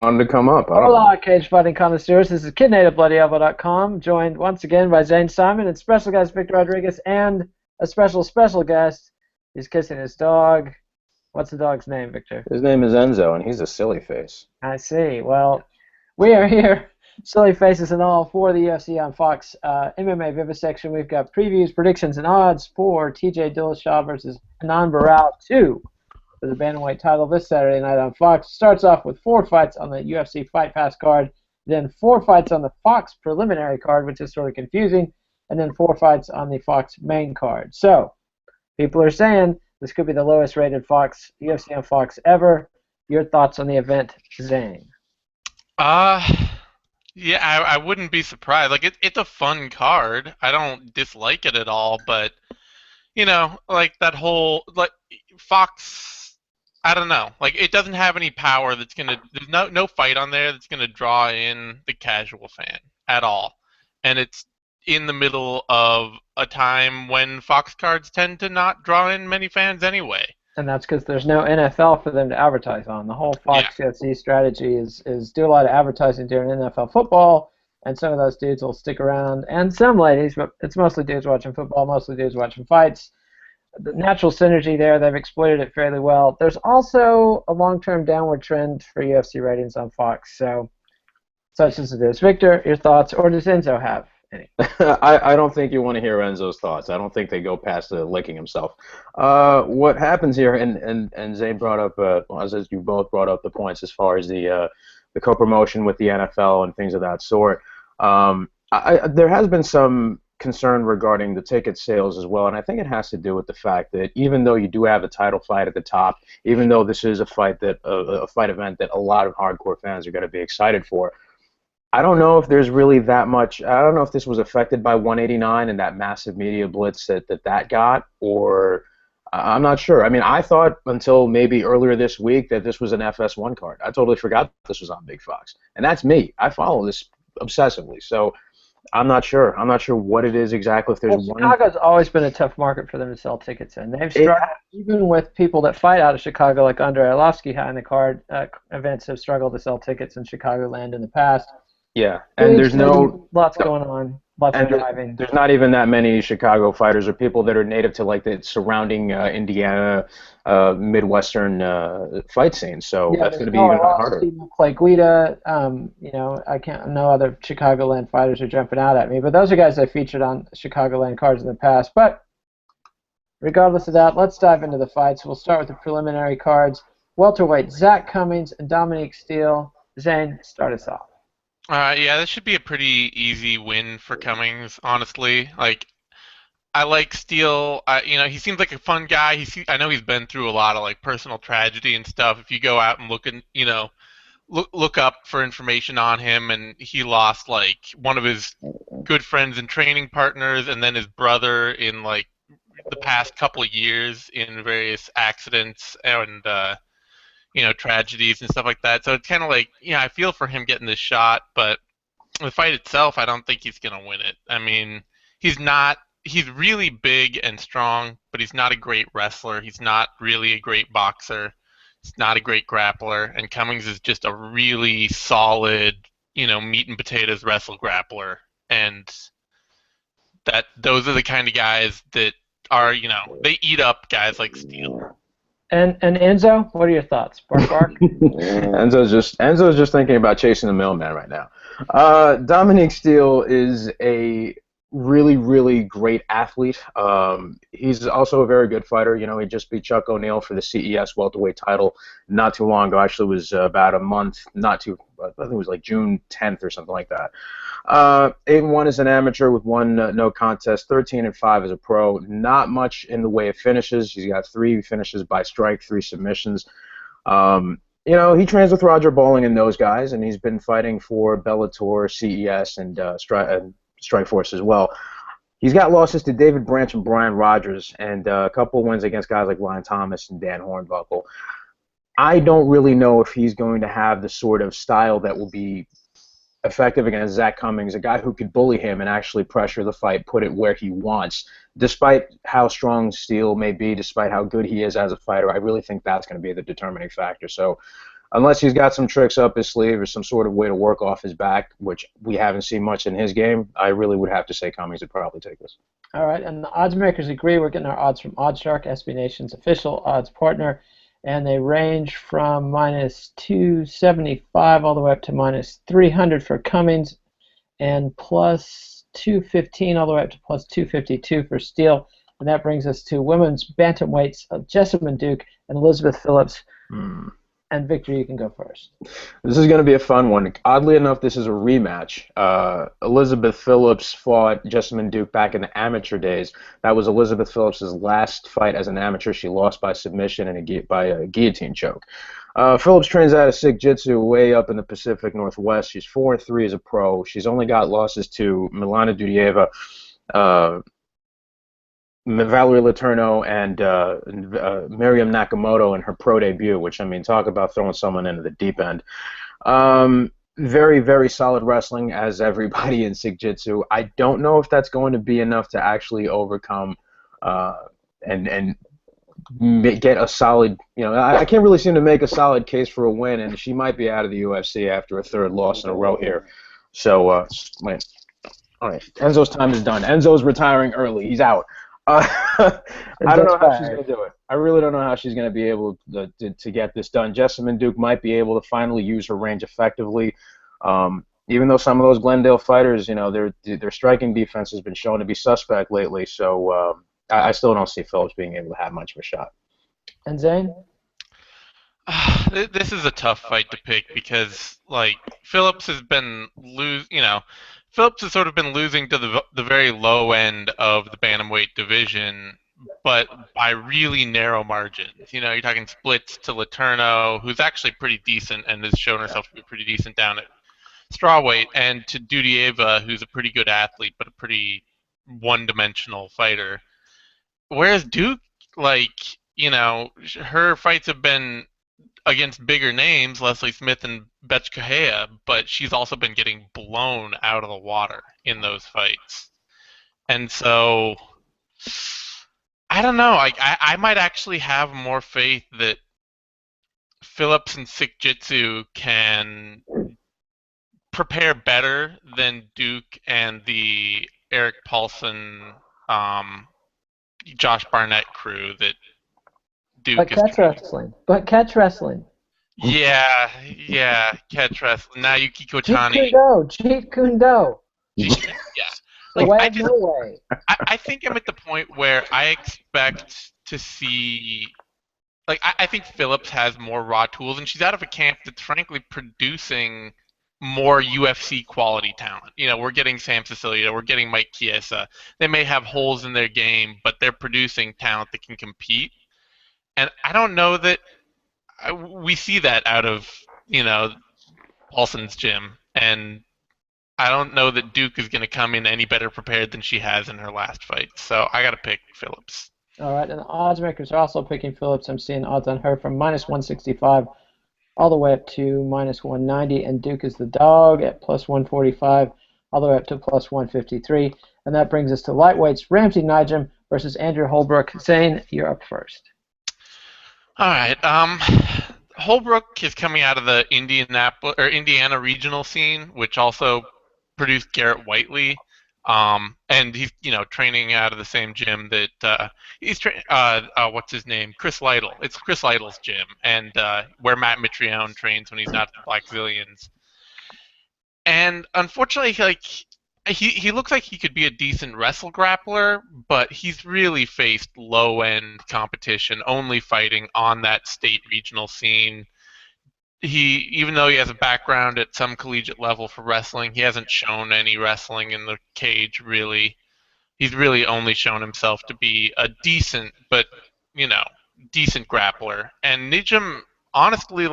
wanted to come up. I don't know. Hola, cage fighting connoisseurs. This is KidNativeBloodyElbow.com, joined once again by Zane Simon and special guest Victor Rodriguez and a special guest. He's kissing his dog. What's the dog's name, Victor? His name is Enzo, and he's a silly face. I see. Well, we are here, silly faces and all, for the UFC on Fox MMA Vivisection. We've got previews, predictions, and odds for TJ Dillashaw versus Barao II for the bantamweight title this Saturday night on Fox. Starts off with 4 fights on the UFC Fight Pass card, then 4 fights on the Fox preliminary card, which is sort of confusing, and then 4 fights on the Fox main card. So, people are saying this could be the lowest rated Fox UFC on Fox ever. Your thoughts on the event, Zane? Uh, yeah, I wouldn't be surprised. Like it's a fun card. I don't dislike it at all, but like that whole like Fox, I don't know. Like it doesn't have any power that's gonna. There's no fight on there that's gonna draw in the casual fan at all, and it's in the middle of a time when Fox cards tend to not draw in many fans anyway. And that's because there's no NFL for them to advertise on. The whole Fox UFC strategy is do a lot of advertising during NFL football, and some of those dudes will stick around, and some ladies, but it's mostly dudes watching football, mostly dudes watching fights. The natural synergy there, they've exploited it fairly well. There's also a long-term downward trend for UFC ratings on Fox, so such as it is. Victor, your thoughts, or does Enzo have any? I don't think you want to hear Enzo's thoughts. I don't think they go past licking himself. What happens here, and Zane brought up, as you both brought up the points as far as the co-promotion with the NFL and things of that sort. There has been some concern regarding the ticket sales as well, and I think it has to do with the fact that even though you do have a title fight at the top, even though this is a fight event that a lot of hardcore fans are going to be excited for, I don't know if there's really that much. I don't know if this was affected by 189 and that massive media blitz that got, or I'm not sure. I mean, I thought until maybe earlier this week that this was an FS1 card. I totally forgot this was on Big Fox, and that's me. I follow this obsessively, so I'm not sure. I'm not sure what it is exactly. If there's one. Chicago's always been a tough market for them to sell tickets in. They've struggled, even with people that fight out of Chicago, like Andrei Arlovsky high in the card. Events have struggled to sell tickets in Chicagoland in the past. Yeah, and there's lots going on, lots of driving. There's not even that many Chicago fighters or people that are native to like the surrounding Indiana, Midwestern fight scene. So that's going to be even harder. Clay Guida, I can't. No other Chicagoland fighters are jumping out at me, but those are guys I featured on Chicagoland cards in the past. But regardless of that, let's dive into the fights. We'll start with the preliminary cards. Welterweight Zach Cummings and Dominique Steele. Zane, start us off. Yeah, this should be a pretty easy win for Cummings, honestly. Like, I like Steele. He seems like a fun guy. I know he's been through a lot of like personal tragedy and stuff. If you go out and look up for information on him, and he lost like one of his good friends and training partners, and then his brother in like the past couple of years in various accidents and tragedies and stuff like that. So it's kind of like, I feel for him getting this shot, but the fight itself, I don't think he's going to win it. I mean, he's really big and strong, but he's not a great wrestler. He's not really a great boxer. He's not a great grappler. And Cummings is just a really solid, meat and potatoes wrestle grappler. And those are the kind of guys that are, they eat up guys like Steele. And Enzo, what are your thoughts? Bark. Enzo's just thinking about chasing the mailman right now. Dominique Steele is a really, really great athlete. He's also a very good fighter. He just beat Chuck O'Neal for the CES welterweight title not too long ago. Actually, it was about a month, I think it was like June 10th or something like that. 8-1 as an amateur with 1 no contest, 13-5 as a pro. Not much in the way of finishes. He's got 3 finishes by strike, 3 submissions. He trains with Roger Bowling and those guys, and he's been fighting for Bellator, CES, and Strikeforce as well. He's got losses to David Branch and Brian Rogers, and a couple of wins against guys like Ryan Thomas and Dan Hornbuckle. I don't really know if he's going to have the sort of style that will be effective against Zach Cummings, a guy who could bully him and actually pressure the fight, put it where he wants. Despite how strong Steele may be, despite how good he is as a fighter, I really think that's going to be the determining factor. So unless he's got some tricks up his sleeve or some sort of way to work off his back, which we haven't seen much in his game, I really would have to say Cummings would probably take this. All right, and the odds makers agree. We're getting our odds from OddsShark, SB Nation's official odds partner, and they range from minus 275 all the way up to minus 300 for Cummings, and plus 215 all the way up to plus 252 for Steele. And that brings us to women's bantamweights of Jessamyn Duke and Elizabeth Phillips. And Victor, you can go first. This is going to be a fun one. Oddly enough, this is a rematch. Elizabeth Phillips fought Jessamyn Duke back in the amateur days. That was Elizabeth Phillips' last fight as an amateur. She lost by submission and by a guillotine choke. Phillips trains out of Sikh Jitsu way up in the Pacific Northwest. She's 4-3 as a pro. She's only got losses to Milana Dudieva, Valerie Letourneau, and Miriam Nakamoto in her pro debut, which, I mean, talk about throwing someone into the deep end. Very, very solid wrestling, as everybody in Sikh Jitsu. I don't know if that's going to be enough to actually overcome and get a solid, I can't really seem to make a solid case for a win, and she might be out of the UFC after a third loss in a row here. So, wait. All right, Enzo's time is done. Enzo's retiring early. He's out. I don't know how she's going to do it. I really don't know how she's going to be able to get this done. Jessamyn Duke might be able to finally use her range effectively. Even though some of those Glendale fighters, their striking defense has been shown to be suspect lately. So I still don't see Phillips being able to have much of a shot. And Zane? This is a tough fight to pick because, Phillips has been Phillips has sort of been losing to the very low end of the bantamweight division, but by really narrow margins. You're talking splits to Letourneau, who's actually pretty decent and has shown herself to be pretty decent down at strawweight, and to Dudieva, who's a pretty good athlete but a pretty one-dimensional fighter. Whereas Duke, her fights have been against bigger names, Leslie Smith and Betch Kahea, but she's also been getting blown out of the water in those fights. And so, I don't know. I might actually have more faith that Phillips and Sikh Jitsu can prepare better than Duke and the Eric Paulson, Josh Barnett crew that Duke But catch wrestling. Yeah, catch wrestling. Naoki Kotani. Jeet Kune-do. Yeah. I think I'm at the point where I expect to see. I think Phillips has more raw tools, and she's out of a camp that's frankly producing more UFC quality talent. We're getting Sam Sicilio, we're getting Mike Chiesa. They may have holes in their game, but they're producing talent that can compete. And I don't know that we see that out of, Paulson's gym. And I don't know that Duke is going to come in any better prepared than she has in her last fight. So I got to pick Phillips. All right, and the odds makers are also picking Phillips. I'm seeing odds on her from minus 165 all the way up to minus 190. And Duke is the dog at plus 145 all the way up to plus 153. And that brings us to lightweights. Ramsey Nijem versus Andrew Holbrook. Zane, you're up first. All right. Holbrook is coming out of the Indiana regional scene, which also produced Garrett Whiteley. And he's training out of the same gym that he's what's his name? Chris Lytle. It's Chris Lytle's gym, and where Matt Mitrione trains when he's not at the Black Zillions. And unfortunately, he looks like he could be a decent wrestle grappler, but he's really faced low-end competition, only fighting on that state regional scene. Even though he has a background at some collegiate level for wrestling, he hasn't shown any wrestling in the cage, really. He's really only shown himself to be a decent grappler. And Nijem, honestly,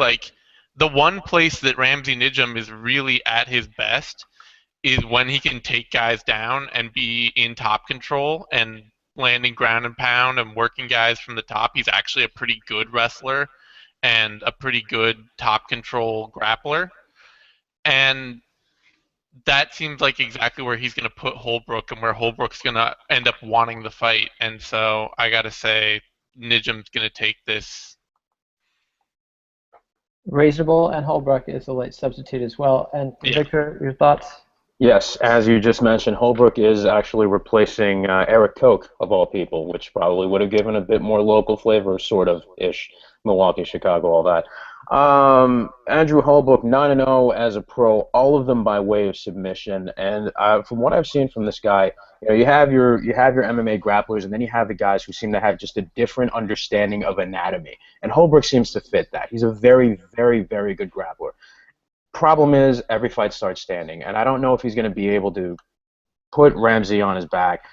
the one place that Ramsey Nijem is really at his best is when he can take guys down and be in top control and landing ground and pound and working guys from the top. He's actually a pretty good wrestler and a pretty good top control grappler. And that seems like exactly where he's going to put Holbrook and where Holbrook's going to end up wanting the fight. And so I got to say Nijem's going to take this. reasonable, and Holbrook is a late substitute as well. And Yeah. Victor, your thoughts? Yes, as you just mentioned, Holbrook is actually replacing Eric Koch, of all people, which probably would have given a bit more local flavor, sort of ish. Milwaukee, Chicago, all that. Andrew Holbrook, 9-0 as a pro, all of them by way of submission. And from what I've seen from this guy, you have your MMA grapplers, and then you have the guys who seem to have just a different understanding of anatomy. And Holbrook seems to fit that. He's a very, very, very good grappler. Problem is, every fight starts standing, and I don't know if he's going to be able to put Ramsey on his back,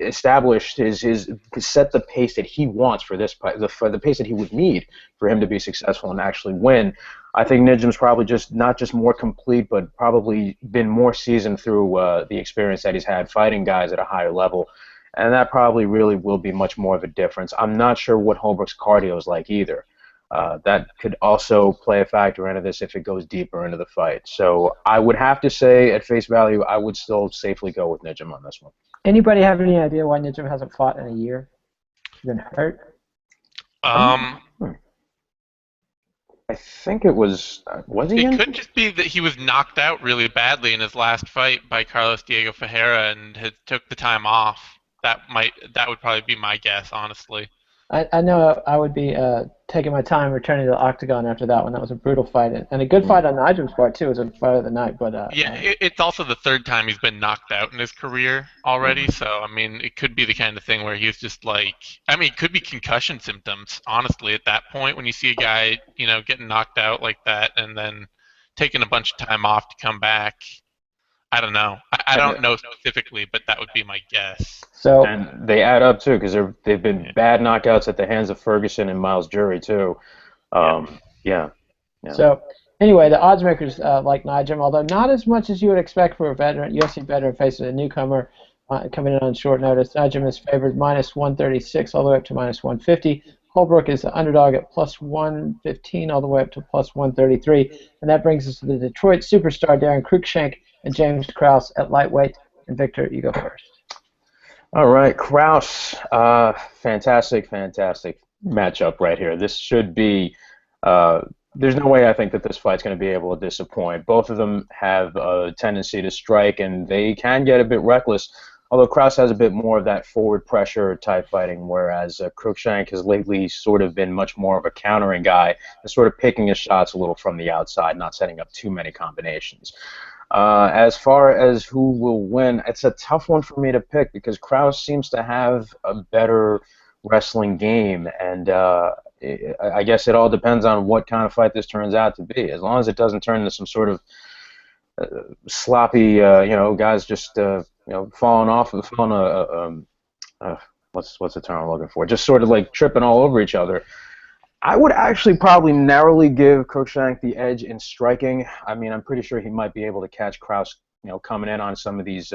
establish his set the pace that he wants for this for the pace that he would need for him to be successful and actually win. I think Nijem's probably just not just more complete, but probably been more seasoned through the experience that he's had fighting guys at a higher level, and that probably really will be much more of a difference. I'm not sure what Holbrook's cardio is like either. That could also play a factor into this if it goes deeper into the fight. So I would have to say, at face value, I would still safely go with Nijem on this one. Anybody have any idea why Nijem hasn't fought in a year? He's been hurt? I think it was he It in? could just be that he was knocked out really badly in his last fight by Carlos Diego Ferreira and had took the time off. That would probably be my guess, honestly. I know I would be taking my time returning to the octagon after that one. That was a brutal fight, and a good fight on Nijem's part too. It was a fight of the night, but it's also the third time he's been knocked out in his career already. So I mean, it could be the kind of thing where he's just like, it could be concussion symptoms. Honestly, at that point, when you see a guy, getting knocked out like that and then taking a bunch of time off to come back, I don't know. I don't know specifically, but that would be my guess. So, and they add up too, because they've been bad knockouts at the hands of Ferguson and Miles Jury too. Yeah. So anyway, the odds makers like Nijem, although not as much as you would expect for a veteran, UFC veteran facing a newcomer coming in on short notice. Nijem is favored minus 136 all the way up to minus 150. Holbrook is the underdog at plus 115 all the way up to plus 133. And that brings us to the Detroit superstar Darren Cruickshank and James Krause at lightweight. And Victor, you go first. All right, Krause, fantastic matchup right here. This should be, there's no way I think that this fight's going to be able to disappoint. Both of them have a tendency to strike, and they can get a bit reckless, although Krause has a bit more of that forward pressure type fighting, whereas Cruickshank has lately sort of been much more of a countering guy and sort of picking his shots a little from the outside, not setting up too many combinations. As far as who will win, it's a tough one for me to pick because Krause seems to have a better wrestling game, and I guess it all depends on what kind of fight this turns out to be. As long as it doesn't turn into some sort of sloppy, guys just falling off, what's the term I'm looking for? Just sort of like tripping all over each other. I would actually probably narrowly give Cruickshank the edge in striking. I mean, I'm pretty sure he might be able to catch Krause, coming in on some of these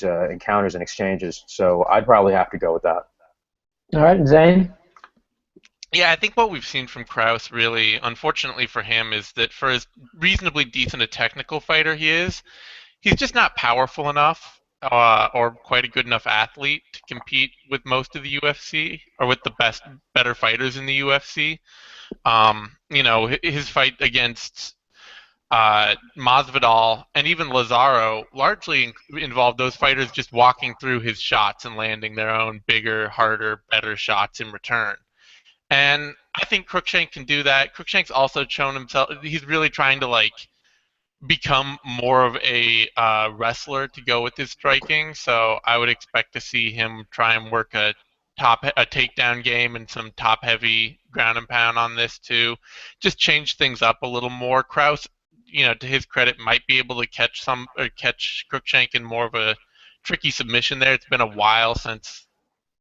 encounters and exchanges. So I'd probably have to go with that. All right, Zane. Yeah, I think what we've seen from Krause, really, unfortunately for him, is that for as reasonably decent a technical fighter he is, he's just not powerful enough or quite a good enough athlete to compete with most of the UFC or with the better fighters in the UFC. His fight against Masvidal and even Lazaro largely involved those fighters just walking through his shots and landing their own bigger, harder, better shots in return. And I think Cruickshank can do that. Cruickshank's also shown himself, he's really trying to become more of a wrestler to go with his striking. So I would expect to see him try and work a takedown game and some top heavy ground and pound on this too. Just change things up a little more. Krause, to his credit, might be able to catch Cruickshank in more of a tricky submission there. It's been a while since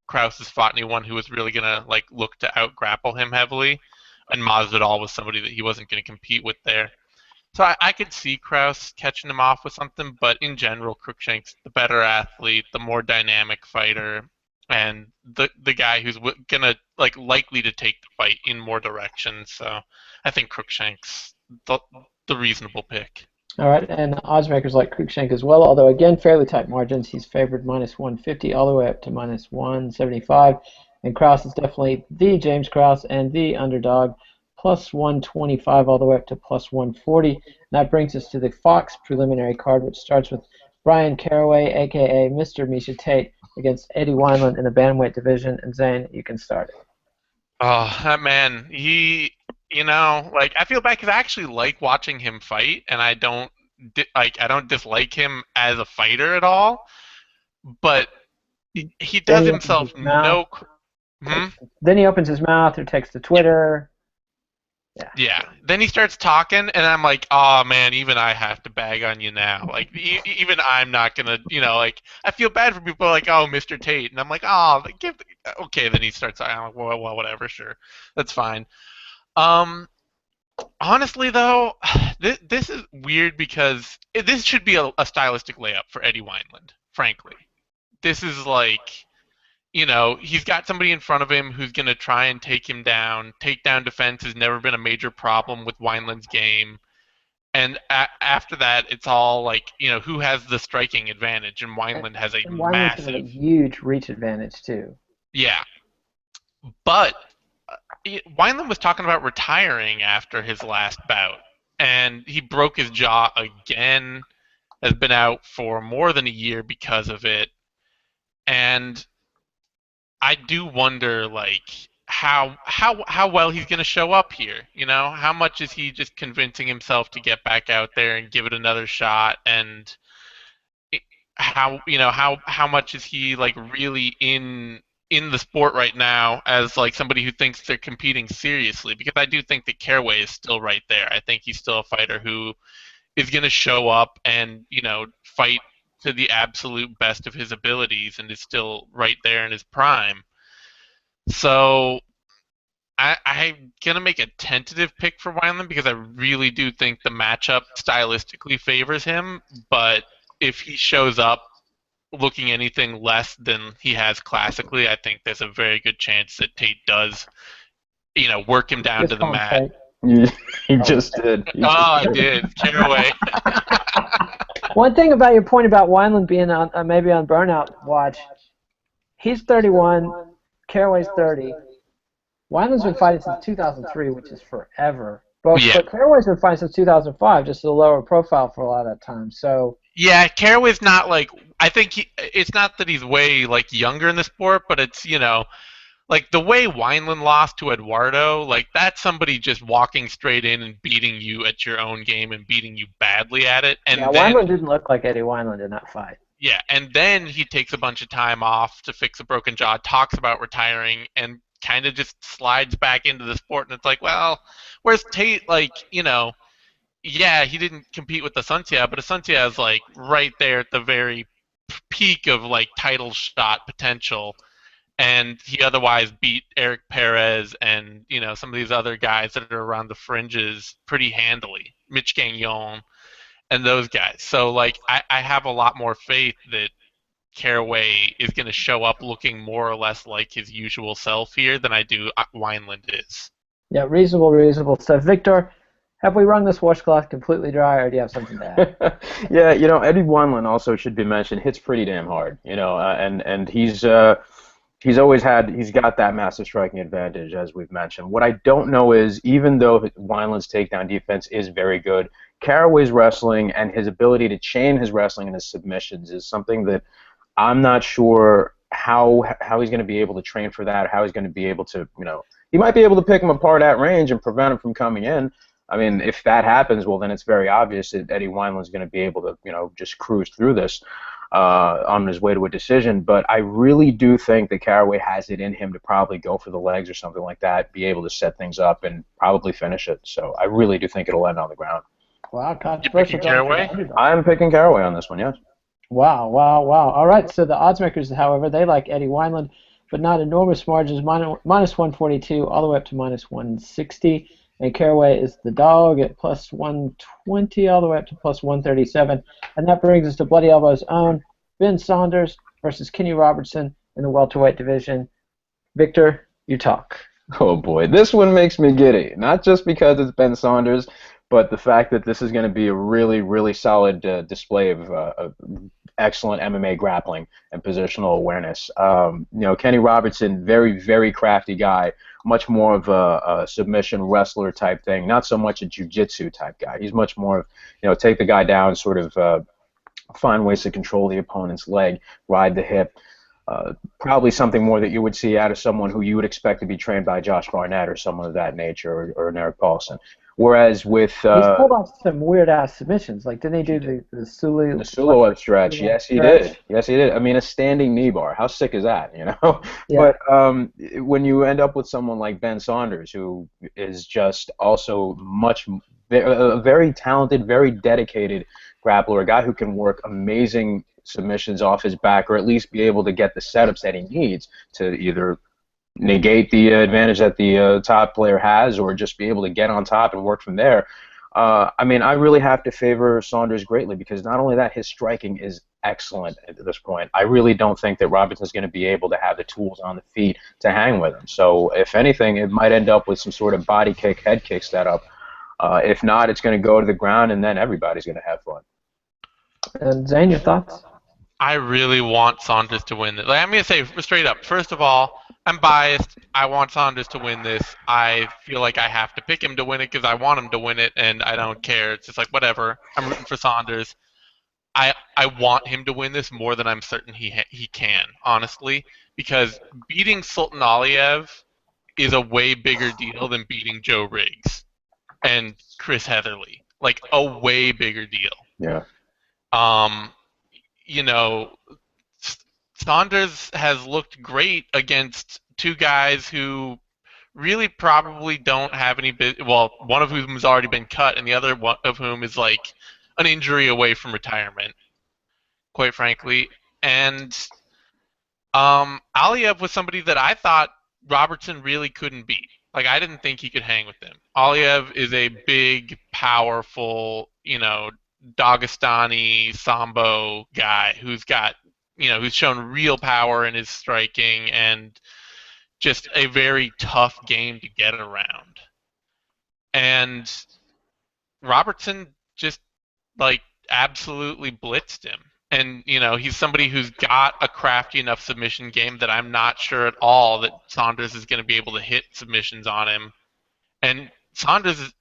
Krause has fought anyone who was really gonna look to out grapple him heavily, and Masvidal was somebody that he wasn't gonna compete with there. So I could see Krause catching him off with something, but in general, Cruickshank's the better athlete, the more dynamic fighter, and the guy who's gonna likely to take the fight in more directions. So I think Cruickshank's the reasonable pick. All right, and odds makers like Cruickshank as well, although again fairly tight margins. He's favored minus 150 all the way up to minus 175. And Krause is definitely the James Krause and the underdog, plus 125 all the way up to plus 140. And that brings us to the Fox preliminary card, which starts with Brian Caraway, a.k.a. Mr. Misha Tate, against Eddie Wineland in the bantamweight division. And Zane, you can start it. Oh, that man, I feel bad because I actually like watching him fight, and I don't dislike him as a fighter at all, but he does himself no. Then he opens his mouth or takes to Twitter. Yeah. Then he starts talking, and I'm like, oh man, even I have to bag on you now. Like, even I'm not gonna, I feel bad for people like, oh, Mr. Tate, and I'm like, oh, okay. Then he starts, I'm like, well, whatever, sure, that's fine. Honestly though, this is weird because this should be a stylistic layup for Eddie Wineland. Frankly, this is like. He's got somebody in front of him who's going to try and take him down. Takedown defense has never been a major problem with Wineland's game. And after that, it's all like, who has the striking advantage? And Wineland has a massive... a huge reach advantage, too. Yeah. But Wineland was talking about retiring after his last bout. And he broke his jaw again, has been out for more than a year because of it. And... I do wonder, how well he's going to show up here. How much is he just convincing himself to get back out there and give it another shot, and how much is he really in the sport right now as somebody who thinks they're competing seriously? Because I do think that Caraway is still right there. I think he's still a fighter who is going to show up and fight to the absolute best of his abilities and is still right there in his prime. So I'm going to make a tentative pick for Wineland because I really do think the matchup stylistically favors him. But if he shows up looking anything less than he has classically, I think there's a very good chance that Tate does, work him down to the mat. He just did. I did. Caraway. One thing about your point about Wineland being on maybe on burnout watch, he's 31, Caraway's 30. Wineland's been fighting since 2003, which is forever. But Caraway's been fighting since 2005, just a lower profile for a lot of that time. So yeah, Caraway's not I think it's not that he's way younger in the sport, but it's the way Wineland lost to Eduardo, that's somebody just walking straight in and beating you at your own game and beating you badly at it. And Wineland didn't look like Eddie Wineland in that fight. Yeah, and then he takes a bunch of time off to fix a broken jaw, talks about retiring, and kind of just slides back into the sport. And it's like, well, where's Tate? Yeah, he didn't compete with Asuncia, but Asuncia is right there at the very peak of title shot potential. And he otherwise beat Eric Perez and some of these other guys that are around the fringes pretty handily, Mitch Gagnon and those guys. So I have a lot more faith that Caraway is going to show up looking more or less like his usual self here than I do Wineland is. Yeah, reasonable stuff. Victor, have we wrung this washcloth completely dry, or do you have something to add? Yeah, Eddie Wineland also should be mentioned. Hits pretty damn hard, and he's got that massive striking advantage, as we've mentioned. What I don't know is, even though Wineland's takedown defense is very good, Caraway's wrestling and his ability to chain his wrestling and his submissions is something that I'm not sure how he's going to be able to train for that, how he's going to be able to, he might be able to pick him apart at range and prevent him from coming in. I mean, if that happens, well, then it's very obvious that Eddie Wineland's going to be able to, just cruise through this on his way to a decision. But I really do think that Caraway has it in him to probably go for the legs or something like that, be able to set things up and probably finish it. So I really do think it'll end on the ground. Wow, you picking Caraway? I'm picking Caraway on this one, yes. Wow. All right, so the odds makers, however, they like Eddie Wineland, but not enormous margins, minus 142 all the way up to minus 160. And Caraway is the dog at plus 120 all the way up to plus 137. And that brings us to Bloody Elbow's own Ben Saunders versus Kenny Robertson in the welterweight division. Victor, you talk. Oh, boy. This one makes me giddy. Not just because it's Ben Saunders, but the fact that this is going to be a really, really solid display of excellent MMA grappling and positional awareness. Kenny Robertson, very, very crafty guy, much more of a submission wrestler type thing, not so much a jiu-jitsu type guy. He's much more of, take the guy down, sort of find ways to control the opponent's leg, ride the hip. Probably something more that you would see out of someone who you would expect to be trained by Josh Barnett or someone of that nature, or an Eric Paulson. Whereas with he's pulled off some weird ass submissions. Like, didn't he do the Sulu? The Sulu up stretch? Yes, he did. Yes, he did. I mean, a standing knee bar. How sick is that? Yeah. But when you end up with someone like Ben Saunders, who is just also a very talented, very dedicated grappler, a guy who can work amazing submissions off his back, or at least be able to get the setups that he needs to either negate the advantage that the top player has, or just be able to get on top and work from there. I mean, I really have to favor Saunders greatly, because not only that, his striking is excellent at this point. I really don't think that Robertson's going to be able to have the tools on the feet to hang with him. So if anything, it might end up with some sort of body kick, head kick setup. If not, it's going to go to the ground, and then everybody's going to have fun. And Zane, your thoughts? I really want Saunders to win this. Like, I'm going to say straight up, first of all, I'm biased. I want Saunders to win this. I feel like I have to pick him to win it because I want him to win it, and I don't care. It's just like, whatever. I'm rooting for Saunders. I want him to win this more than I'm certain he can, honestly, because beating Sultan Aliyev is a way bigger deal than beating Joe Riggs and Chris Heatherly. Like, a way bigger deal. Yeah. Saunders has looked great against two guys who really probably don't have any well, one of whom has already been cut, and the other one of whom is like an injury away from retirement, quite frankly. And Aliyev was somebody that I thought Robertson really couldn't beat. Like, I didn't think he could hang with him. Aliyev is a big, powerful, Dagestani Sambo guy who's got, who's shown real power in his striking and just a very tough game to get around. And Robertson just, like, absolutely blitzed him. And, he's somebody who's got a crafty enough submission game that I'm not sure at all that Saunders is going to be able to hit submissions on him. And Saunders,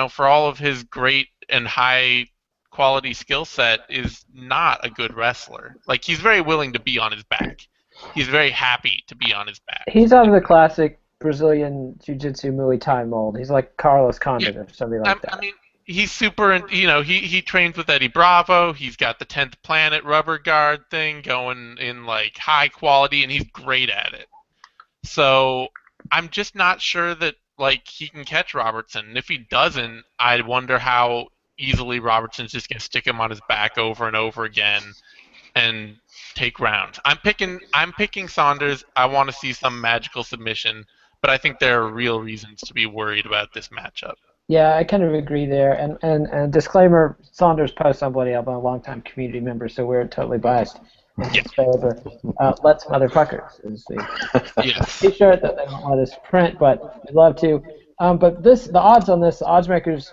for all of his great and high quality skill set, is not a good wrestler. Like, he's very willing to be on his back. He's very happy to be on his back. He's out of the classic Brazilian Jiu-Jitsu Muay Thai mold. He's like Carlos Condit or something like that. I mean, he's super, he trains with Eddie Bravo. He's got the 10th Planet rubber guard thing going in, like, high quality, and he's great at it. So I'm just not sure that, like, he can catch Robertson. And if he doesn't, I wonder how easily Robertson's just going to stick him on his back over and over again and take rounds. I'm picking Saunders. I want to see some magical submission, but I think there are real reasons to be worried about this matchup. Yeah, I kind of agree there. And disclaimer, Saunders posts on Bloody Elbow, a longtime community member, so we're totally biased in his favor. Let's motherfuckers is the t-shirt that they won't let us print, but we'd love to. But the odds on this, the odds makers,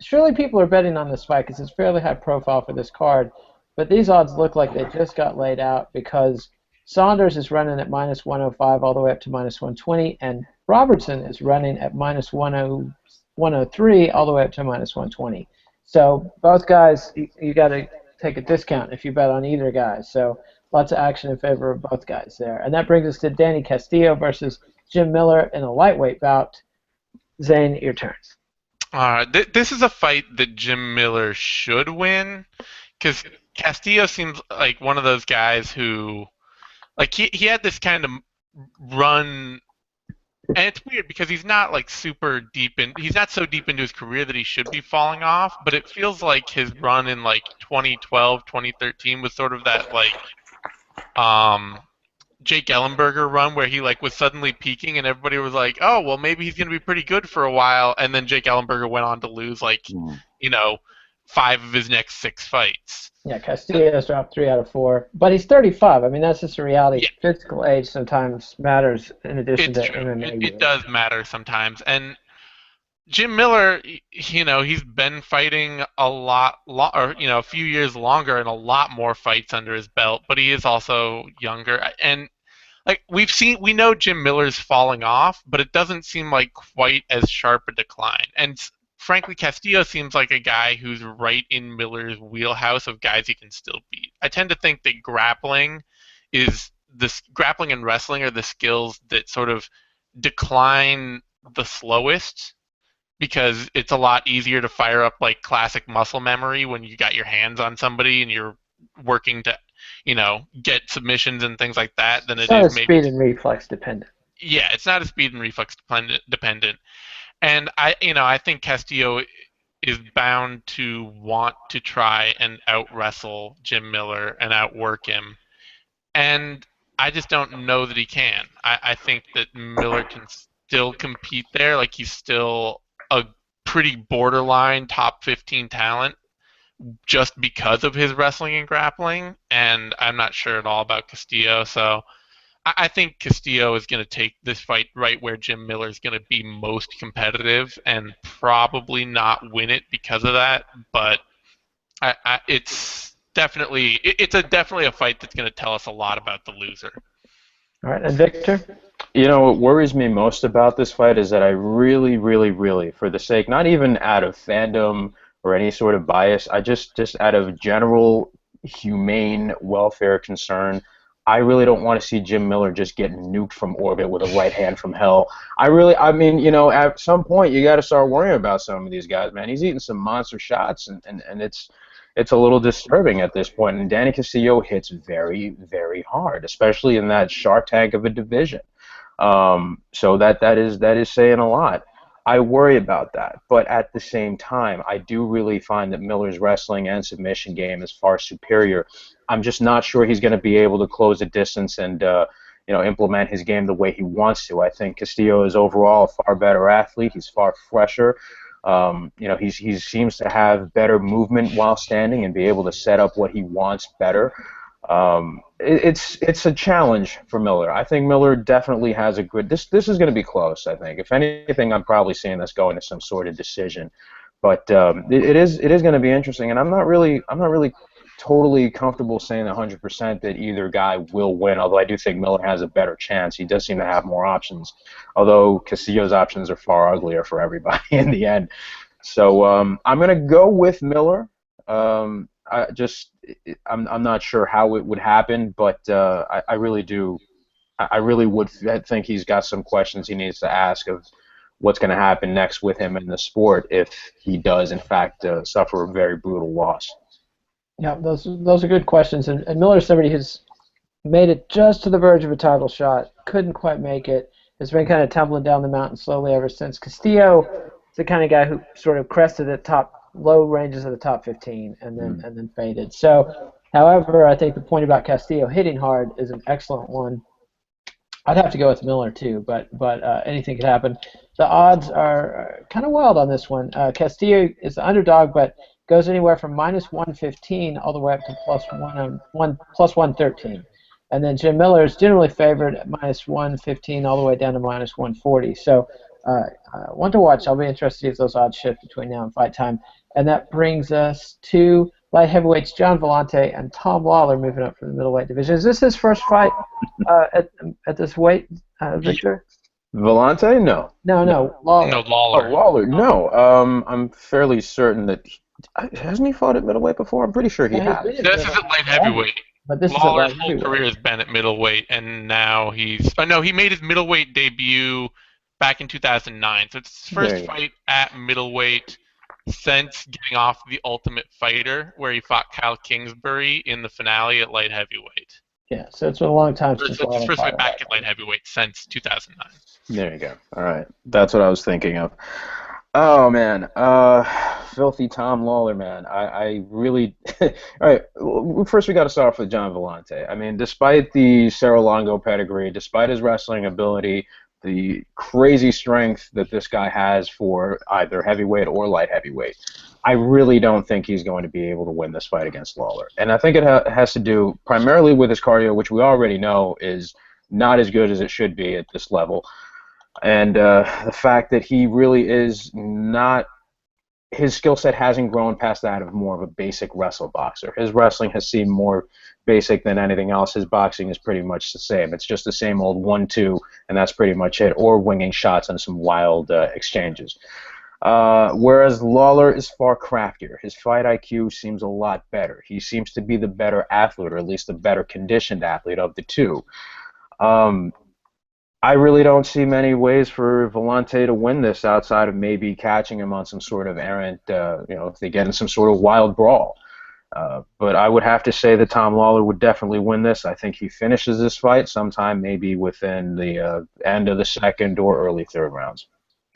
surely people are betting on this fight because it's fairly high profile for this card. But these odds look like they just got laid out because Saunders is running at minus 105 all the way up to minus 120, and Robertson is running at minus 103 all the way up to minus 120. So both guys, you got to take a discount if you bet on either guy. So lots of action in favor of both guys there. And that brings us to Danny Castillo versus Jim Miller in a lightweight bout. Zane, your turn. This is a fight that Jim Miller should win because Castillo seems like one of those guys who, like, he had this kind of run, and it's weird because he's not like he's not so deep into his career that he should be falling off, but it feels like his run in like 2012, 2013 was sort of that like Jake Ellenberger run where he like was suddenly peaking and everybody was like, oh, well, maybe he's going to be pretty good for a while, and then Jake Ellenberger went on to lose like 5 of his next 6 fights. Yeah, Castillo's dropped 3 out of 4, but he's 35. I mean, that's just a reality. Yeah. Physical age sometimes matters in addition to MMA. It does matter sometimes, and Jim Miller, he's been fighting a lot, or a few years longer and a lot more fights under his belt, but he is also younger. And like we know Jim Miller's falling off, but it doesn't seem like quite as sharp a decline. And frankly, Castillo seems like a guy who's right in Miller's wheelhouse of guys he can still beat. I tend to think that grappling and wrestling are the skills that sort of decline the slowest because it's a lot easier to fire up like classic muscle memory when you got your hands on somebody and you're working to, get submissions and things like that than It's it not is as maybe. speed and reflex dependent. Yeah, it's not as speed and reflex dependent. And I think Castillo is bound to want to try and out wrestle Jim Miller and outwork him. And I just don't know that he can. I think that Miller can still compete there. Like he's still a pretty borderline top 15 talent just because of his wrestling and grappling. And I'm not sure at all about Castillo. So I think Castillo is going to take this fight right where Jim Miller is going to be most competitive and probably not win it because of that. But it's definitely a fight that's going to tell us a lot about the loser. All right, and Victor? What worries me most about this fight is that I really, really, really, for the sake, not even out of fandom or any sort of bias, I just out of general humane welfare concern, I really don't want to see Jim Miller just get nuked from orbit with a right hand from hell. I mean, at some point you got to start worrying about some of these guys, man. He's eating some monster shots, and it's a little disturbing at this point. And Danny Castillo hits very, very hard, especially in that shark tank of a division. So that is saying a lot. I worry about that, but at the same time, I do really find that Miller's wrestling and submission game is far superior. I'm just not sure he's going to be able to close the distance and implement his game the way he wants to. I think Castillo is overall a far better athlete. He's far fresher. He seems to have better movement while standing and be able to set up what he wants better. It's a challenge for Miller. I think Miller definitely has a good. This is going to be close. I think, if anything, I'm probably seeing this going to some sort of decision. But it is going to be interesting, and I'm not really totally comfortable saying 100% that either guy will win. Although I do think Miller has a better chance. He does seem to have more options. Although Castillo's options are far uglier for everybody in the end. So I'm going to go with Miller. I'm not sure how it would happen, but I really do. I really would think he's got some questions he needs to ask of what's going to happen next with him in the sport if he does, in fact, suffer a very brutal loss. Yeah, those are good questions. And Miller's somebody who's made it just to the verge of a title shot, couldn't quite make it, has been kind of tumbling down the mountain slowly ever since. Castillo is the kind of guy who sort of crested at low ranges of the top 15 and then faded. So, however, I think the point about Castillo hitting hard is an excellent one. I'd have to go with Miller too, but anything could happen. The odds are kind of wild on this one. Castillo is the underdog, but goes anywhere from -115 all the way up to plus 113. And then Jim Miller is generally favored at -115 all the way down to -140. So one to watch. I'll be interested to see if those odds shift between now and fight time. And that brings us to light heavyweights John Volante and Tom Lawlor moving up from the middleweight division. Is this his first fight at this weight, Victor? Volante? No. No, Lawlor. No, Lawlor. Oh, Lawlor? No. I'm fairly certain that hasn't he fought at middleweight before? I'm pretty sure he has. This is at light heavyweight. But this Lawler's is whole career has been at middleweight, and now he's. Oh no, he made his middleweight debut back in 2009. So it's his first fight at middleweight since getting off The Ultimate Fighter, where he fought Kyle Kingsbury in the finale at light heavyweight. Yeah, so it's been a long time since it's his first fight back at light heavyweight since 2009. There you go. All right, that's what I was thinking of. Oh man, filthy Tom Lawlor, man. I really. All right, first we got to start off with John Volante. I mean, despite the Cerro Longo pedigree, despite his wrestling ability, the crazy strength that this guy has for either heavyweight or light heavyweight, I really don't think he's going to be able to win this fight against Lawlor. And I think it has to do primarily with his cardio, which we already know is not as good as it should be at this level. And the fact that he really is not, his skill set hasn't grown past that of more of a basic wrestle boxer. His wrestling has seemed more basic than anything else. His boxing is pretty much the same. It's just the same old 1-2, and that's pretty much it, or winging shots on some wild exchanges. Whereas Lawlor is far craftier. His fight IQ seems a lot better. He seems to be the better athlete, or at least the better conditioned athlete of the two. Um, I really don't see many ways for Volante to win this outside of maybe catching him on some sort of errant, if they get in some sort of wild brawl. But I would have to say that Tom Lawlor would definitely win this. I think he finishes this fight sometime maybe within the end of the second or early third rounds.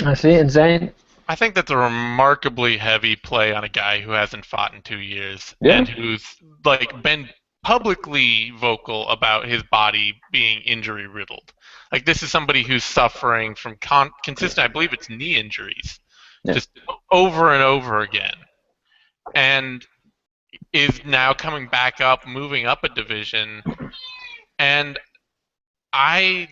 I see. And Zane? I think that's a remarkably heavy play on a guy who hasn't fought in 2 years Yeah. and who's like been publicly vocal about his body being injury riddled. Like this is somebody who's suffering from consistent, I believe it's knee injuries, Yeah. just over and over again, and is now coming back up, moving up a division, and I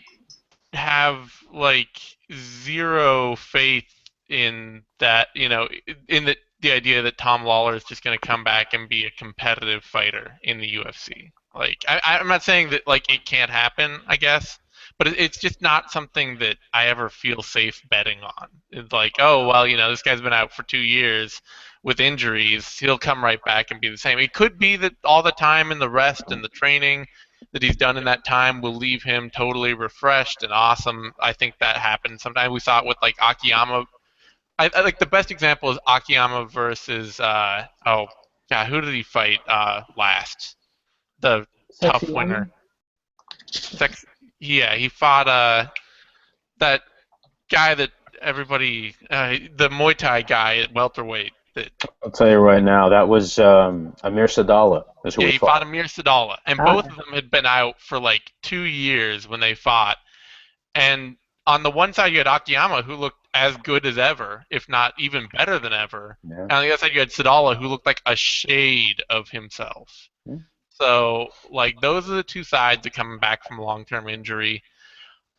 have like zero faith in that, in the idea that Tom Lawlor is just going to come back and be a competitive fighter in the UFC. Like, I'm not saying that like it can't happen, I guess, but it's just not something that I ever feel safe betting on. It's like, oh well, this guy's been out for 2 years with injuries. He'll come right back and be the same. It could be that all the time and the rest and the training that he's done in that time will leave him totally refreshed and awesome. I think that happens. Sometimes we saw it with like Akiyama. I like the best example is Akiyama versus who did he fight last? The Sexy tough winner. woman? He fought that guy that everybody the Muay Thai guy at welterweight. I'll tell you right now, that was Amir Sadallah. Is who Yeah, he he fought. fought Amir Sadallah, and both of them had been out for like 2 years when they fought. And on the one side, you had Akiyama, who looked as good as ever, if not even better than ever. Yeah. And on the other side, you had Sadallah, who looked like a shade of himself. Yeah. So, like, those are the two sides that coming back from long-term injury.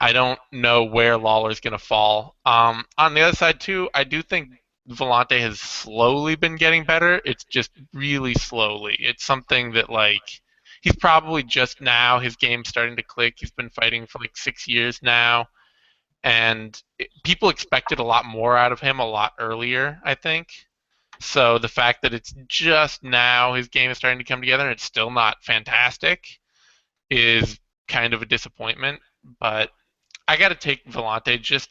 I don't know where Lawler's going to fall. On the other side, too, I do think Volante has slowly been getting better. It's just really slowly. It's something that, like, he's probably just now, his game's starting to click. He's been fighting for like 6 years now. And people expected a lot more out of him a lot earlier, I think. So the fact that it's just now his game is starting to come together and it's still not fantastic is kind of a disappointment. But I got to take Volante just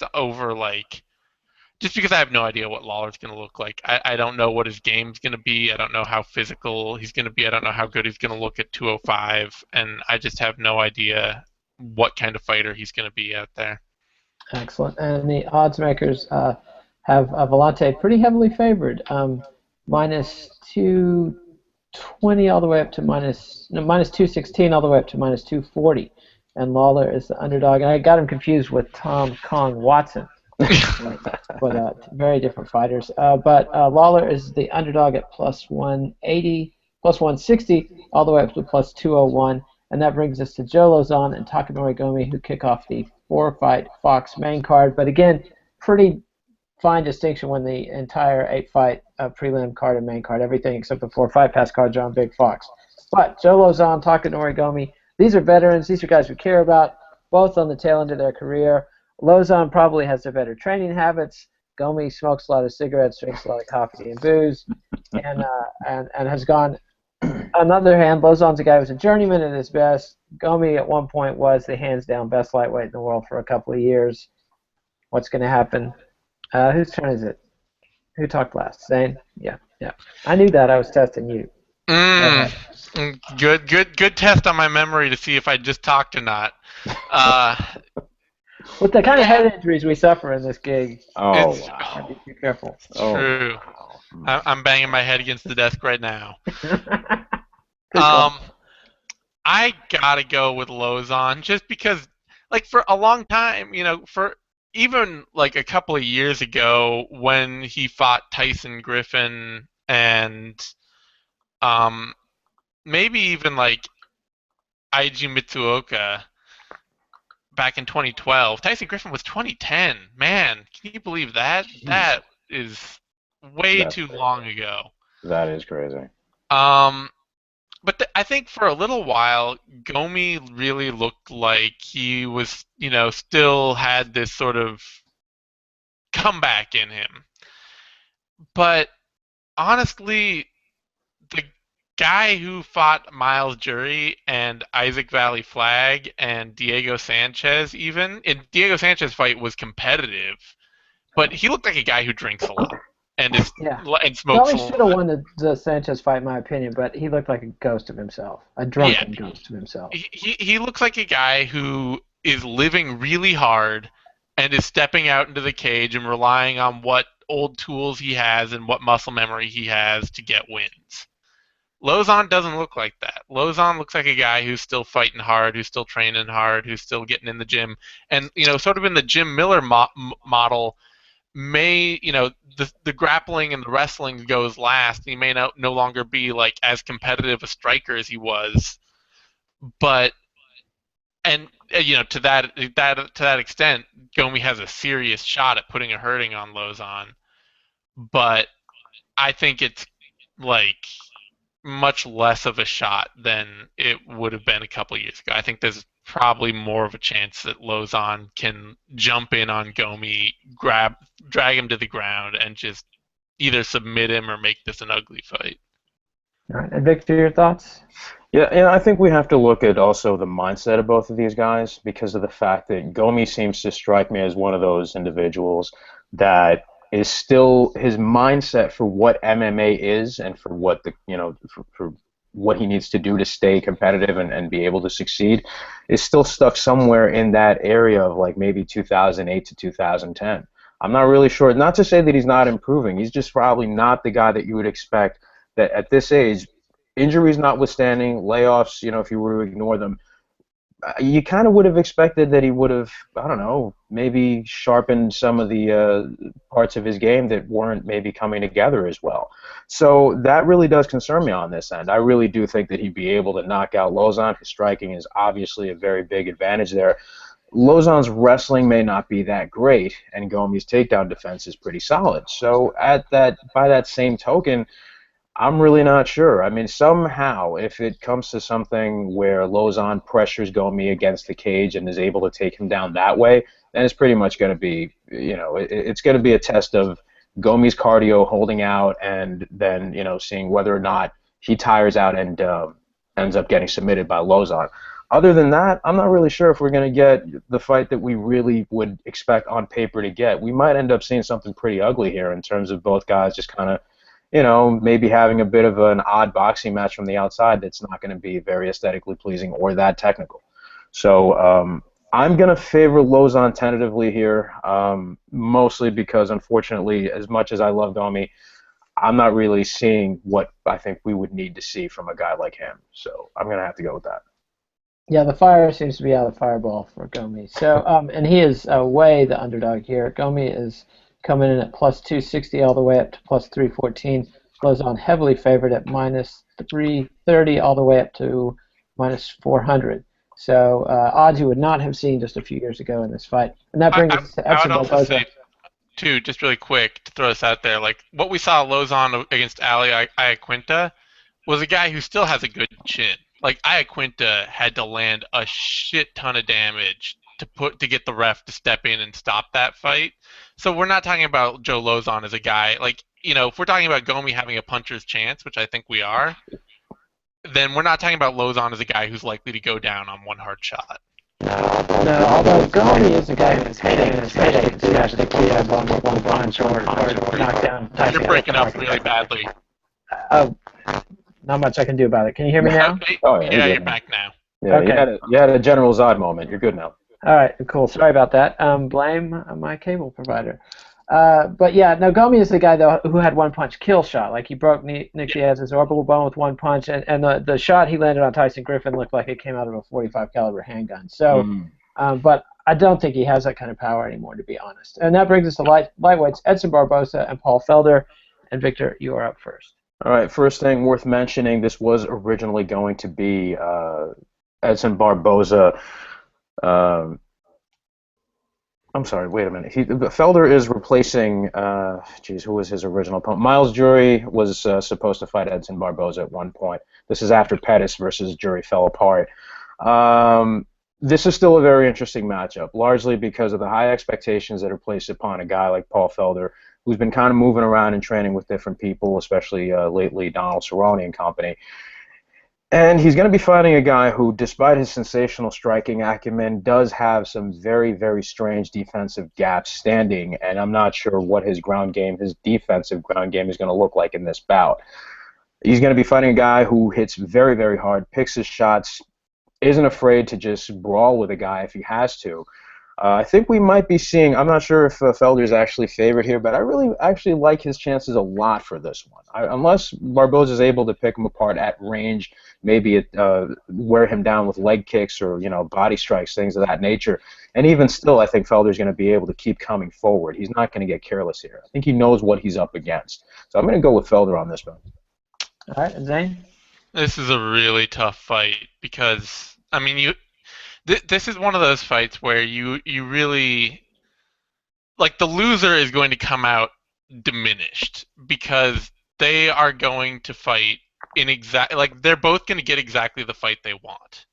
because I have no idea what Lawler's going to look like. I don't know what his game's going to be. I don't know how physical he's going to be. I don't know how good he's going to look at 205. And I just have no idea what kind of fighter he's going to be out there. Excellent. And the odds makers have Volante pretty heavily favored, minus 220 all the way up to minus 216 all the way up to minus 240. And Lawlor is the underdog. And I got him confused with Tom Kong Watson. but very different fighters. But Lawlor is the underdog at plus 180, plus 160, all the way up to plus 201. And that brings us to Joe Lauzon and Takanori Gomi, who kick off the 4-fight Fox main card. But again, pretty fine distinction when the entire 8-fight prelim card and main card, everything except the 4 fight pass cards are on Big Fox. But Joe Lauzon, Takanori Gomi, these are veterans. These are guys we care about, both on the tail end of their career. Lauzon probably has the better training habits. Gomi smokes a lot of cigarettes, drinks a lot of coffee and booze, and has gone. On the other hand, Lauzon's a guy who was a journeyman at his best. Gomi at one point was the hands-down best lightweight in the world for a couple of years. What's going to happen? Whose turn is it? Who talked last? Zane? Yeah. I knew that. I was testing you. Good test on my memory to see if I just talked or not. With the kind of head injuries we suffer in this gig, be careful. It's true. I'm banging my head against the desk right now. I gotta go with Lauzon just because, like, for a long time, for even like a couple of years ago when he fought Tyson Griffin and maybe even like Eiji Mitsuoka, back in 2012. Tyson Griffin was 2010. Man, can you believe that? That is way That's too crazy. long ago. That is crazy. Um, but I think for a little while, Gomi really looked like he was, still had this sort of comeback in him. But honestly, the guy who fought Miles Jury and Isaac Valley Flag and Diego Sanchez, even, and Diego Sanchez fight was competitive, but he looked like a guy who drinks a lot and Yeah. smokes Probably a should have lot. won the Sanchez fight, in my opinion, but he looked like a ghost of himself, a Yeah, drunken ghost of himself. he looks like a guy who is living really hard and is stepping out into the cage and relying on what old tools he has and what muscle memory he has to get wins. Lauzon doesn't look like that. Lauzon looks like a guy who's still fighting hard, who's still training hard, who's still getting in the gym, and sort of in the Jim Miller model. The grappling and the wrestling goes last. He may no longer be like as competitive a striker as he was, but and to that extent, Gomi has a serious shot at putting a hurting on Lauzon, but I think it's like much less of a shot than it would have been a couple of years ago. I think there's probably more of a chance that Lauzon can jump in on Gomi, drag him to the ground, and just either submit him or make this an ugly fight. All right, and Victor, your thoughts? Yeah, and I think we have to look at also the mindset of both of these guys because of the fact that Gomi seems to strike me as one of those individuals that is still his mindset for what MMA is and for what for what he needs to do to stay competitive and be able to succeed is still stuck somewhere in that area of like maybe 2008 to 2010. I'm not really sure. Not to say that he's not improving. He's just probably not the guy that you would expect that at this age, injuries notwithstanding, layoffs, if you were to ignore them, you kind of would have expected that he would have, I don't know, maybe sharpened some of the parts of his game that weren't maybe coming together as well. So that really does concern me on this end. I really do think that he'd be able to knock out Lauzon. His striking is obviously a very big advantage there. Lauzon's wrestling may not be that great, and Gomi's takedown defense is pretty solid. So by that same token, I'm really not sure. I mean, somehow, if it comes to something where Lauzon pressures Gomi against the cage and is able to take him down that way, then it's pretty much going to be, it's going to be a test of Gomi's cardio holding out and then, seeing whether or not he tires out and ends up getting submitted by Lauzon. Other than that, I'm not really sure if we're going to get the fight that we really would expect on paper to get. We might end up seeing something pretty ugly here in terms of both guys just kind of maybe having a bit of an odd boxing match from the outside that's not going to be very aesthetically pleasing or that technical. So I'm going to favor Lauzon tentatively here, mostly because, unfortunately, as much as I love Gomi, I'm not really seeing what I think we would need to see from a guy like him. So I'm going to have to go with that. Yeah, the fire seems to be out of the fireball for Gomi. So, and he is way the underdog here. Gomi is coming in at plus 260 all the way up to plus 314. Lauzon heavily favored at minus 330 all the way up to minus 400. So odds you would not have seen just a few years ago in this fight. And that brings us to Edson I would also Barboza. say, too, just really quick to throw this out there, like what we saw Lauzon against Ali Iaquinta was a guy who still has a good chin. Like Iaquinta had to land a shit ton of damage to get the ref to step in and stop that fight. So we're not talking about Joe Lauzon as a guy like if we're talking about Gomi having a puncher's chance, which I think we are, then we're not talking about Lauzon as a guy who's likely to go down on one hard shot. No, although Gomi is the guy who's hitting his headache to actually pull that one punch or knock down. You're breaking up really badly. Oh, not much I can do about it. Can you hear me now? Oh, yeah, you're back now. Yeah, Okay. you had a General Zod moment. You're good now. All right, cool. Sorry about that. Blame my cable provider. But yeah, no, Gomi is the guy though who had one punch kill shot. Like he broke Nick Diaz's orbital bone with one punch, and the shot he landed on Tyson Griffin looked like it came out of a .45 caliber handgun. So, but I don't think he has that kind of power anymore, to be honest. And that brings us to lightweights: Edson Barboza and Paul Felder. And Victor, you are up first. All right, first thing worth mentioning: this was originally going to be Edson Barboza I'm sorry, wait a minute. Felder is replacing, who was his original opponent? Miles Jury was supposed to fight Edson Barboza at one point. This is after Pettis versus Jury fell apart. Um, this is still a very interesting matchup, largely because of the high expectations that are placed upon a guy like Paul Felder, who's been kind of moving around and training with different people, especially lately Donald Cerrone and company. And he's going to be fighting a guy who, despite his sensational striking acumen, does have some very, very strange defensive gaps standing, and I'm not sure what his defensive ground game is going to look like in this bout. He's going to be fighting a guy who hits very, very hard, picks his shots, isn't afraid to just brawl with a guy if he has to. I think we might be seeing, I'm not sure if Felder is actually favored here, but I really actually like his chances a lot for this one. Unless Barboza is able to pick him apart at range, maybe wear him down with leg kicks or body strikes, things of that nature. And even still, I think Felder's going to be able to keep coming forward. He's not going to get careless here. I think he knows what he's up against. So I'm going to go with Felder on this one. All right, Zane? This is a really tough fight because, I mean, this is one of those fights where you really, like, the loser is going to come out diminished because they are going to fight they're both going to get exactly the fight they want,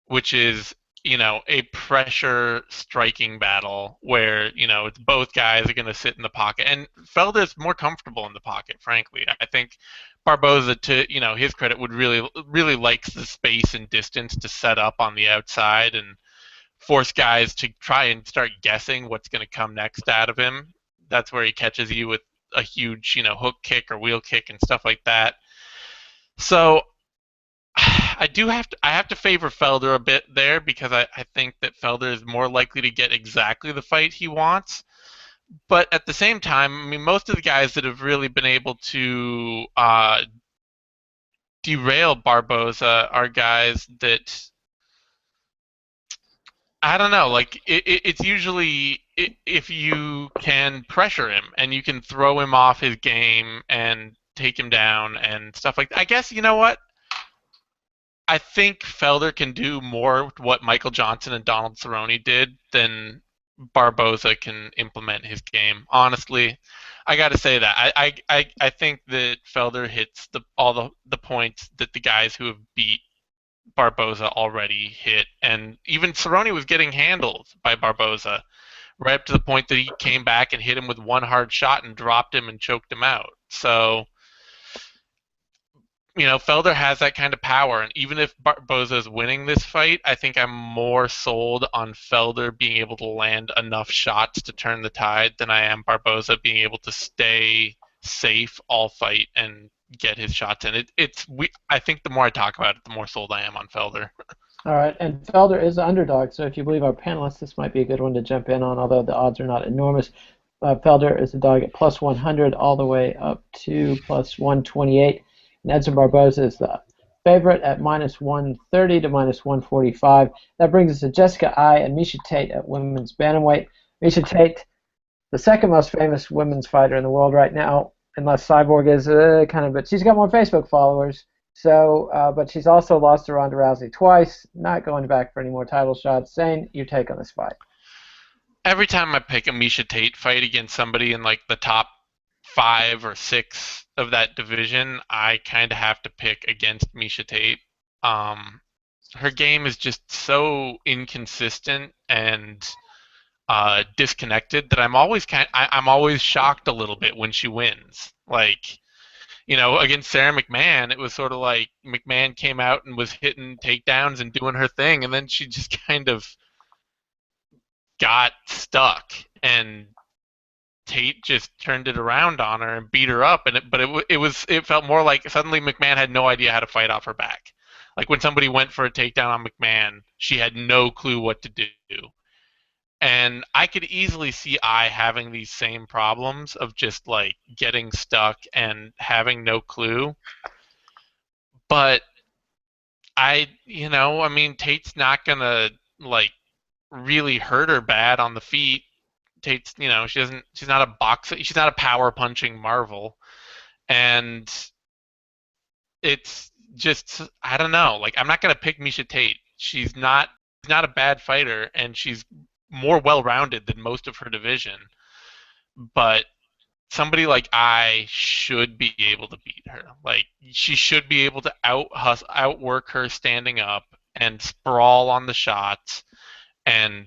which is a pressure striking battle where it's both guys are going to sit in the pocket, and Felder's more comfortable in the pocket, frankly. I think Barboza, to his credit, would really likes the space and distance to set up on the outside and force guys to try and start guessing what's going to come next out of him. That's where he catches you with a huge hook kick or wheel kick and stuff like that. So I have to favor Felder a bit there because I think that Felder is more likely to get exactly the fight he wants. But at the same time, I mean, most of the guys that have really been able to derail Barboza are guys that, I don't know, like it's usually if you can pressure him and you can throw him off his game and take him down and stuff like that. I guess, you know what? I think Felder can do more what Michael Johnson and Donald Cerrone did than Barboza can implement his game. Honestly, I got to say that I think that Felder hits all the points that the guys who have beat Barboza already hit, and even Cerrone was getting handled by Barboza right up to the point that he came back and hit him with one hard shot and dropped him and choked him out. So Felder has that kind of power, and even if Barboza is winning this fight, I think I'm more sold on Felder being able to land enough shots to turn the tide than I am Barboza being able to stay safe all fight and get his shots in. I think the more I talk about it, the more sold I am on Felder. All right, and Felder is the underdog, so if you believe our panelists, this might be a good one to jump in on, although the odds are not enormous. Felder is the dog at plus 100 all the way up to plus 128. And Edson Barboza is the favorite at minus 130 to minus 145. That brings us to Jessica I and Miesha Tate at women's bantamweight. Miesha Tate, the second most famous women's fighter in the world right now, unless Cyborg is but she's got more Facebook followers. So, but she's also lost to Ronda Rousey twice, not going back for any more title shots. Zane, your take on this fight? Every time I pick a Miesha Tate fight against somebody in like the top 5 or 6 of that division, I kind of have to pick against Miesha Tate. Her game is just so inconsistent and disconnected that I'm always shocked a little bit when she wins. Like, against Sarah McMahon, it was sort of like McMahon came out and was hitting takedowns and doing her thing, and then she just kind of got stuck, and Tate just turned it around on her and beat her up, it felt more like suddenly McMahon had no idea how to fight off her back. Like when somebody went for a takedown on McMahon, she had no clue what to do. And I could easily see having these same problems of just like getting stuck and having no clue. But Tate's not gonna like really hurt her bad on the feet. Tate's, she's not a boxer, she's not a power punching marvel, and it's just, I don't know. Like, I'm not gonna pick Miesha Tate. She's not a bad fighter, and she's more well-rounded than most of her division, but somebody like I should be able to beat her. Like, she should be able to outwork her standing up and sprawl on the shots and,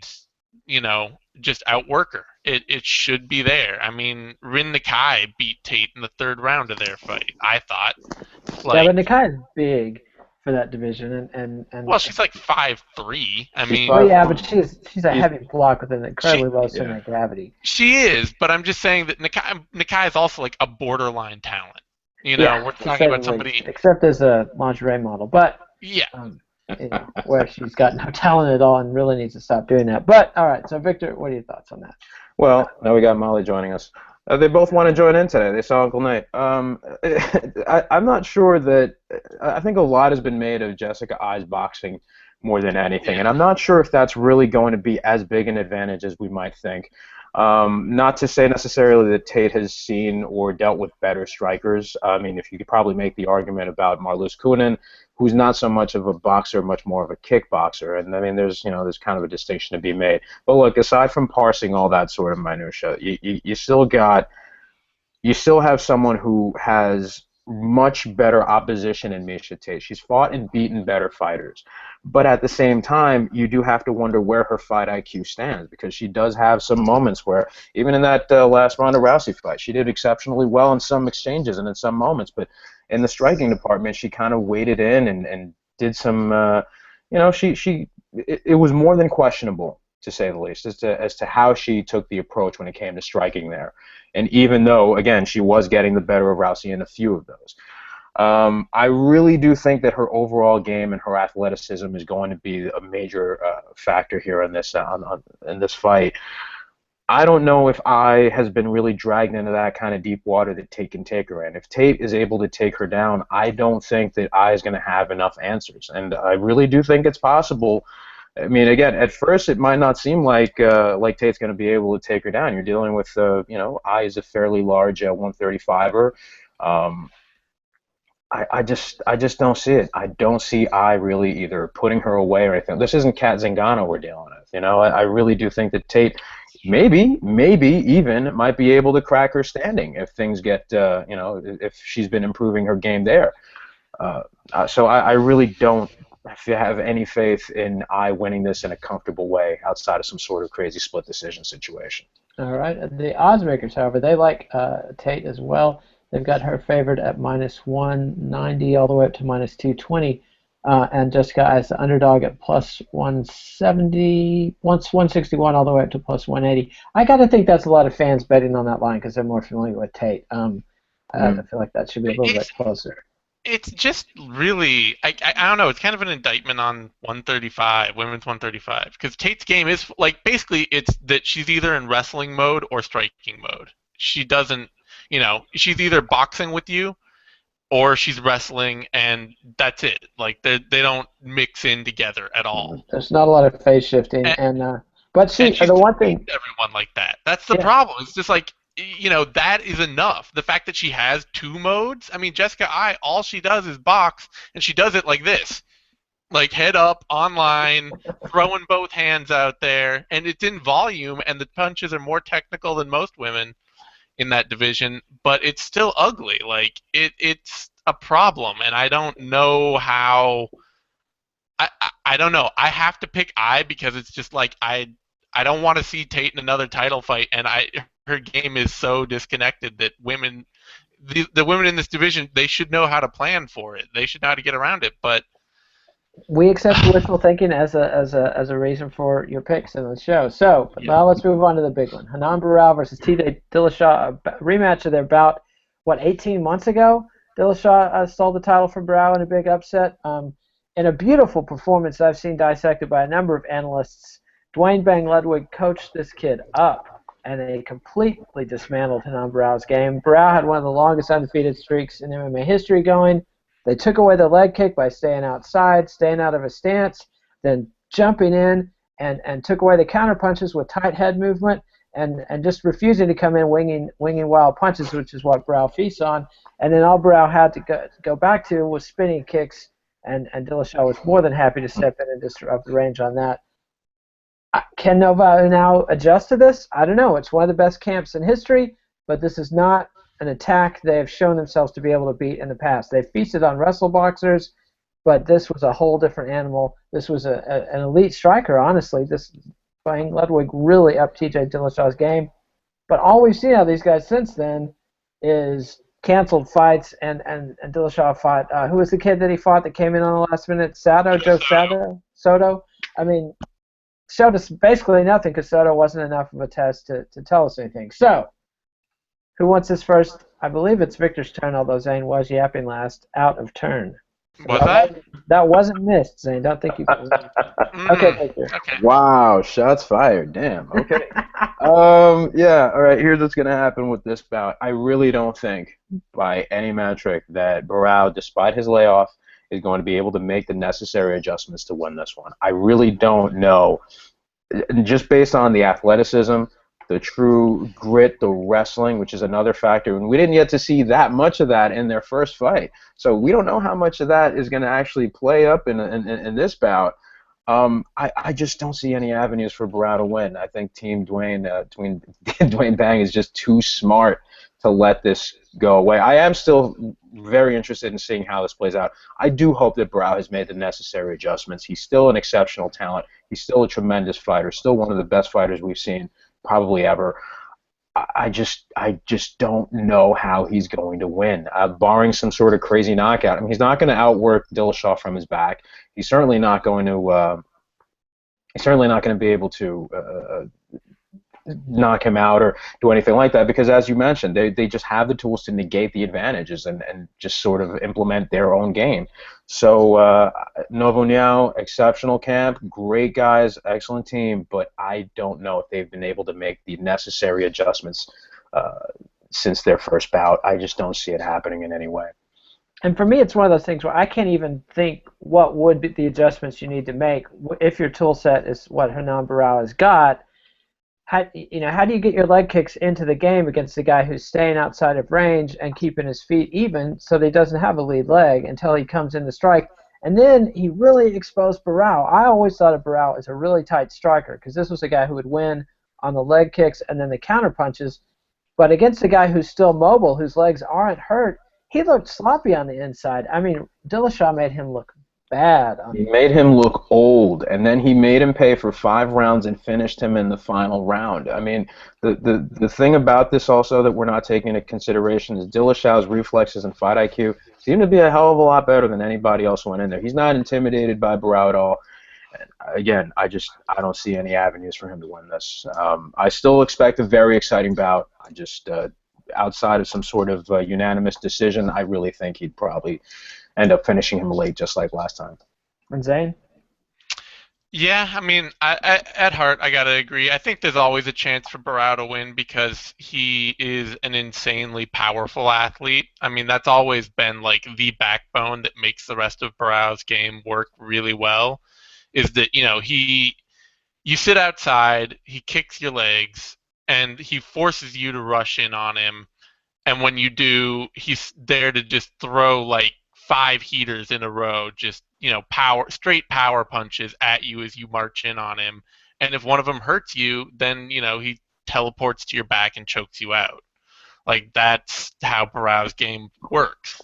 just outwork her. It should be there. I mean, Rin Nakai beat Tate in the third round of their fight, I thought. Yeah, Like, but Nakai's big for that division, and well, she's like 5'3". I She's mean, well, yeah, 5'1". but she's a heavy block with an incredibly low Yeah. center of gravity. she is, but I'm just saying that Nakai is also like a borderline talent. Yeah, We're to talking say about the somebody. least, except as a lingerie model, but Yeah. where she's got no talent at all and really needs to stop doing that. But all right, so Victor, what are your thoughts on that? Well, now we got Molly joining us. They both want to join in today. They saw Uncle Nate. I'm not sure that. I think a lot has been made of Jessica I's boxing more than anything, and I'm not sure if that's really going to be as big an advantage as we might think. Not to say necessarily that Tate has seen or dealt with better strikers. I mean, if you could probably make the argument about Marloes Kunin, who's not so much of a boxer, much more of a kickboxer, and I mean, there's kind of a distinction to be made. But look, aside from parsing all that sort of minutia, you still have someone who has much better opposition in Miesha Tate. She's fought and beaten better fighters. But at the same time, you do have to wonder where her fight IQ stands, because she does have some moments where, even in that last Ronda Rousey fight, she did exceptionally well in some exchanges and in some moments. But in the striking department, she kind of waded in and did some, it was more than questionable, to say the least, as to how she took the approach when it came to striking there. And even though, again, she was getting the better of Rousey in a few of those. I really do think that her overall game and her athleticism is going to be a major factor here in this in this fight. I don't know if I has been really dragged into that kind of deep water that Tate can take her in. If Tate is able to take her down, I don't think that I is going to have enough answers. And I really do think it's possible. I mean, again, at first it might not seem like Tate's going to be able to take her down. You're dealing with, I is a fairly large 135er. I just don't see it. I don't see I really either putting her away or anything. This isn't Kat Zingano we're dealing with. I really do think that Tate maybe even might be able to crack her standing if things get, if she's been improving her game there. So I really don't have any faith in I winning this in a comfortable way outside of some sort of crazy split decision situation. All right. The odds makers, however, they like Tate as well. They've got her favored at minus 190 all the way up to minus 220. And Jessica as the underdog at plus 170, 161 all the way up to plus 180. I got to think that's a lot of fans betting on that line because they're more familiar with Tate. I feel like that should be a little bit closer. It's just really, I don't know, it's kind of an indictment on 135, women's 135, because Tate's game is, like, basically it's that she's either in wrestling mode or striking mode. She doesn't, she's either boxing with you or she's wrestling, and that's it. Like, they don't mix in together at all. There's not a lot of phase shifting, but the one thing, everyone like that. That's the problem. It's just like, that is enough. The fact that she has two modes. I mean, Jessica I, all she does is box, and she does it like this. Like, head up, online, throwing both hands out there, and it's in volume, and the punches are more technical than most women in that division, but it's still ugly. Like, it's a problem, and I don't know how... I don't know. I have to pick I because it's just like, I don't want to see Tate in another title fight, and her game is so disconnected that women, the women in this division, they should know how to plan for it. They should know how to get around it. But we accept wishful thinking as a reason for your picks in the show. So now let's move on to the big one: Hanan Barao versus Tate Dillashaw, a rematch of their bout. 18 months ago? Dillashaw stole the title from Barao in a big upset. In a beautiful performance I've seen dissected by a number of analysts, Dwayne Bang Ludwig coached this kid up, and they completely dismantled Hanan Barao's game. Barao had one of the longest undefeated streaks in MMA history going. They took away the leg kick by staying outside, staying out of a stance, then jumping in and took away the counter punches with tight head movement and just refusing to come in winging wild punches, which is what Barao feasts on. And then all Barao had to go back to was spinning kicks, and Dillashaw was more than happy to step in and disrupt the range on that. Can Nova now adjust to this? I don't know. It's one of the best camps in history, but this is not an attack they have shown themselves to be able to beat in the past. They've feasted on wrestle boxers, but this was a whole different animal. This was an elite striker, honestly. This Bang Ludwig really upped T.J. Dillashaw's game. But all we've seen out of these guys since then is canceled fights, and Dillashaw fought. Who was the kid that he fought that came in on the last minute? Joe Soto. I mean, showed us basically nothing because Soto wasn't enough of a test to tell us anything. So, who wants this first? I believe it's Victor's turn, although Zane was yapping last. Out of turn. Was I? That wasn't missed, Zane. Don't think you can. Okay, Victor. Okay. Wow, shots fired. Damn. Okay. Yeah, all right, here's what's going to happen with this bout. I really don't think, by any metric, that Barao, despite his layoff, is going to be able to make the necessary adjustments to win this one. I really don't know. Just based on the athleticism, the true grit, the wrestling, which is another factor, and we didn't get to see that much of that in their first fight. So we don't know how much of that is going to actually play up in this bout. I just don't see any avenues for Barao to win. I think Team Dwayne Bang is just too smart to let this go away. I am still very interested in seeing how this plays out. I do hope that Barao has made the necessary adjustments. He's still an exceptional talent. He's still a tremendous fighter, still one of the best fighters we've seen probably ever. I just don't know how he's going to win, barring some sort of crazy knockout. I mean, he's not going to outwork Dillashaw from his back. He's certainly not going to. He's certainly not going to be able to knock him out or do anything like that, because, as you mentioned, they just have the tools to negate the advantages and just sort of implement their own game. So Novo Niao, exceptional camp, great guys, excellent team, but I don't know if they've been able to make the necessary adjustments since their first bout. I just don't see it happening in any way. And for me, it's one of those things where I can't even think what would be the adjustments you need to make if your tool set is what Hernan Barao has got. How do you get your leg kicks into the game against a guy who's staying outside of range and keeping his feet even so that he doesn't have a lead leg until he comes in to strike? And then he really exposed Barao. I always thought of Barao as a really tight striker because this was a guy who would win on the leg kicks and then the counter punches. But against a guy who's still mobile, whose legs aren't hurt, he looked sloppy on the inside. I mean, Dillashaw made him look bad. He made him look old, and then he made him pay for 5 rounds and finished him in the final round. I mean, the thing about this also that we're not taking into consideration is Dillashaw's reflexes and fight IQ seem to be a hell of a lot better than anybody else who went in there. He's not intimidated by Barao at all. And again, I don't see any avenues for him to win this. I still expect a very exciting bout. I just outside of some sort of unanimous decision, I really think he'd probably end up finishing him late, just like last time. And Zane? Yeah, I mean, at heart, I gotta agree. I think there's always a chance for Barao to win because he is an insanely powerful athlete. I mean, that's always been like the backbone that makes the rest of Barao's game work really well. Is that you sit outside, he kicks your legs, and he forces you to rush in on him. And when you do, he's there to just throw like 5 heaters in a row, just straight power punches at you as you march in on him. And if one of them hurts you, then he teleports to your back and chokes you out. Like, that's how Barao's game works.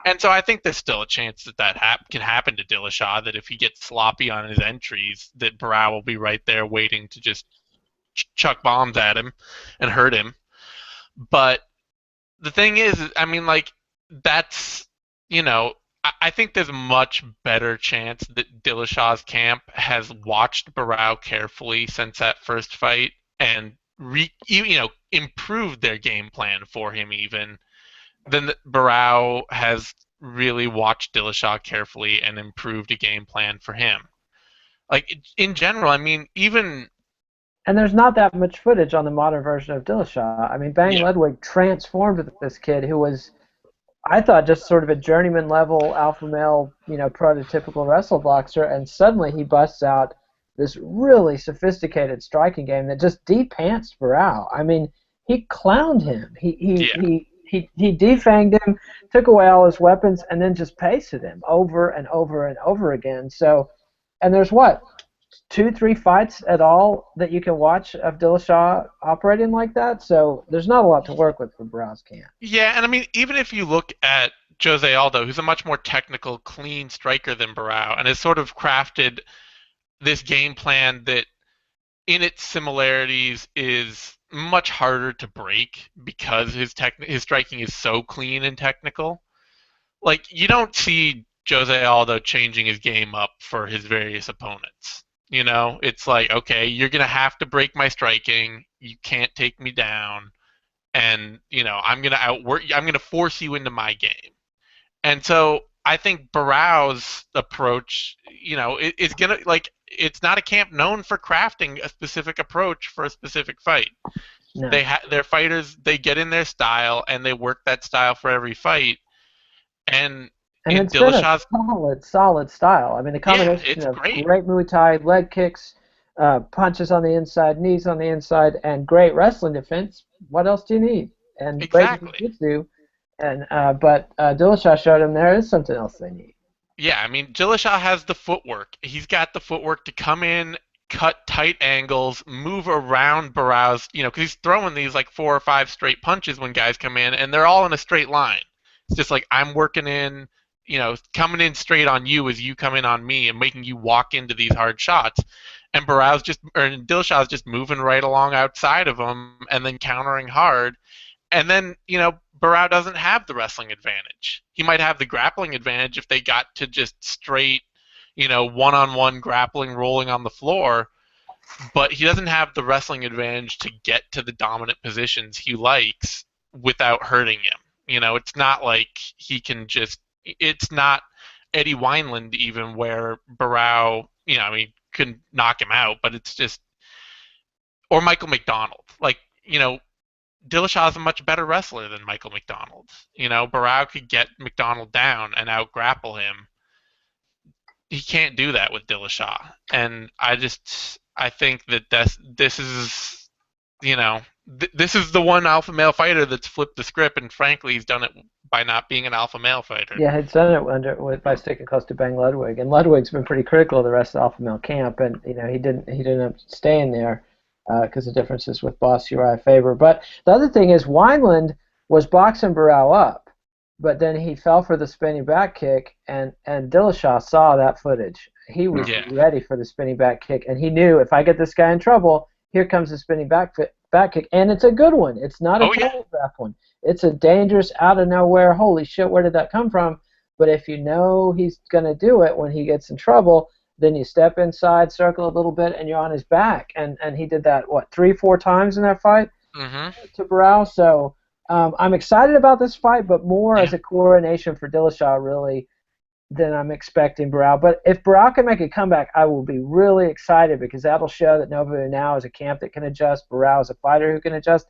And so I think there's still a chance that can happen to Dillashaw, that if he gets sloppy on his entries, that Barao will be right there waiting to just chuck bombs at him and hurt him. But the thing is, I mean, like, that's, I think there's a much better chance that Dillashaw's camp has watched Barao carefully since that first fight and improved their game plan for him even, than that Barao has really watched Dillashaw carefully and improved a game plan for him. Like, in general, I mean, even... And there's not that much footage on the modern version of Dillashaw. I mean, Bang Ludwig transformed this kid who was, I thought, just sort of a journeyman level alpha male, prototypical wrestle boxer, and suddenly he busts out this really sophisticated striking game that just de-pantsed Barao. I mean, he clowned him. He defanged him, took away all his weapons, and then just pasted him over and over and over again. So, and there's 2-3 fights at all that you can watch of Dillashaw operating like that. So there's not a lot to work with for Barao's camp. Yeah, and I mean, even if you look at Jose Aldo, who's a much more technical, clean striker than Barao, and has sort of crafted this game plan that, in its similarities, is much harder to break because his striking is so clean and technical. Like, you don't see Jose Aldo changing his game up for his various opponents. You know, it's like, okay, you're gonna have to break my striking. You can't take me down, and I'm gonna outwork. I'm gonna force you into my game. And so I think Barao's approach, is gonna, like, it's not a camp known for crafting a specific approach for a specific fight. No. Their fighters, they get in their style and they work that style for every fight. And it's Dillashaw's been a solid style. I mean, the combination of great Muay Thai, leg kicks, punches on the inside, knees on the inside, and great wrestling defense. What else do you need? And exactly. Great jiu-jitsu. And but Dillashaw showed him there is something else they need. Yeah, I mean, Dillashaw has the footwork. He's got the footwork to come in, cut tight angles, move around Barao's, because he's throwing these like 4 or 5 straight punches when guys come in, and they're all in a straight line. It's just like, I'm working in, coming in straight on you as you come in on me and making you walk into these hard shots. And Dillashaw's just moving right along outside of him and then countering hard. And then, Barao doesn't have the wrestling advantage. He might have the grappling advantage if they got to just straight, one-on-one grappling, rolling on the floor. But he doesn't have the wrestling advantage to get to the dominant positions he likes without hurting him. It's not like he can just – it's not Eddie Wineland even where Barao, could knock him out. But it's just – or Michael McDonald. Like, Dillashaw's a much better wrestler than Michael McDonald. Barao could get McDonald down and out-grapple him. He can't do that with Dillashaw. And I think that this is, this is the one alpha male fighter that's flipped the script, and frankly, he's done it by not being an alpha male fighter. Yeah, he's done it by sticking close to Bang Ludwig, and Ludwig's been pretty critical of the rest of the alpha male camp, and he didn't end up staying there because of differences with boss Uriah Faber. But the other thing is, Wineland was boxing Barao up, but then he fell for the spinning back kick, and Dillashaw saw that footage. He was ready for the spinning back kick, and he knew, if I get this guy in trouble, here comes the spinning back kick, and it's a good one. It's not a telegraph one. It's a dangerous, out of nowhere, holy shit, where did that come from? But if you know he's going to do it when he gets in trouble, then you step inside, circle a little bit, and you're on his back. And he did that, 3-4 times in that fight to Barao. So I'm excited about this fight, but more as a coronation for Dillashaw, really, than I'm expecting Barao. But if Barao can make a comeback, I will be really excited because that'll show that Nova now is a camp that can adjust. Barao is a fighter who can adjust.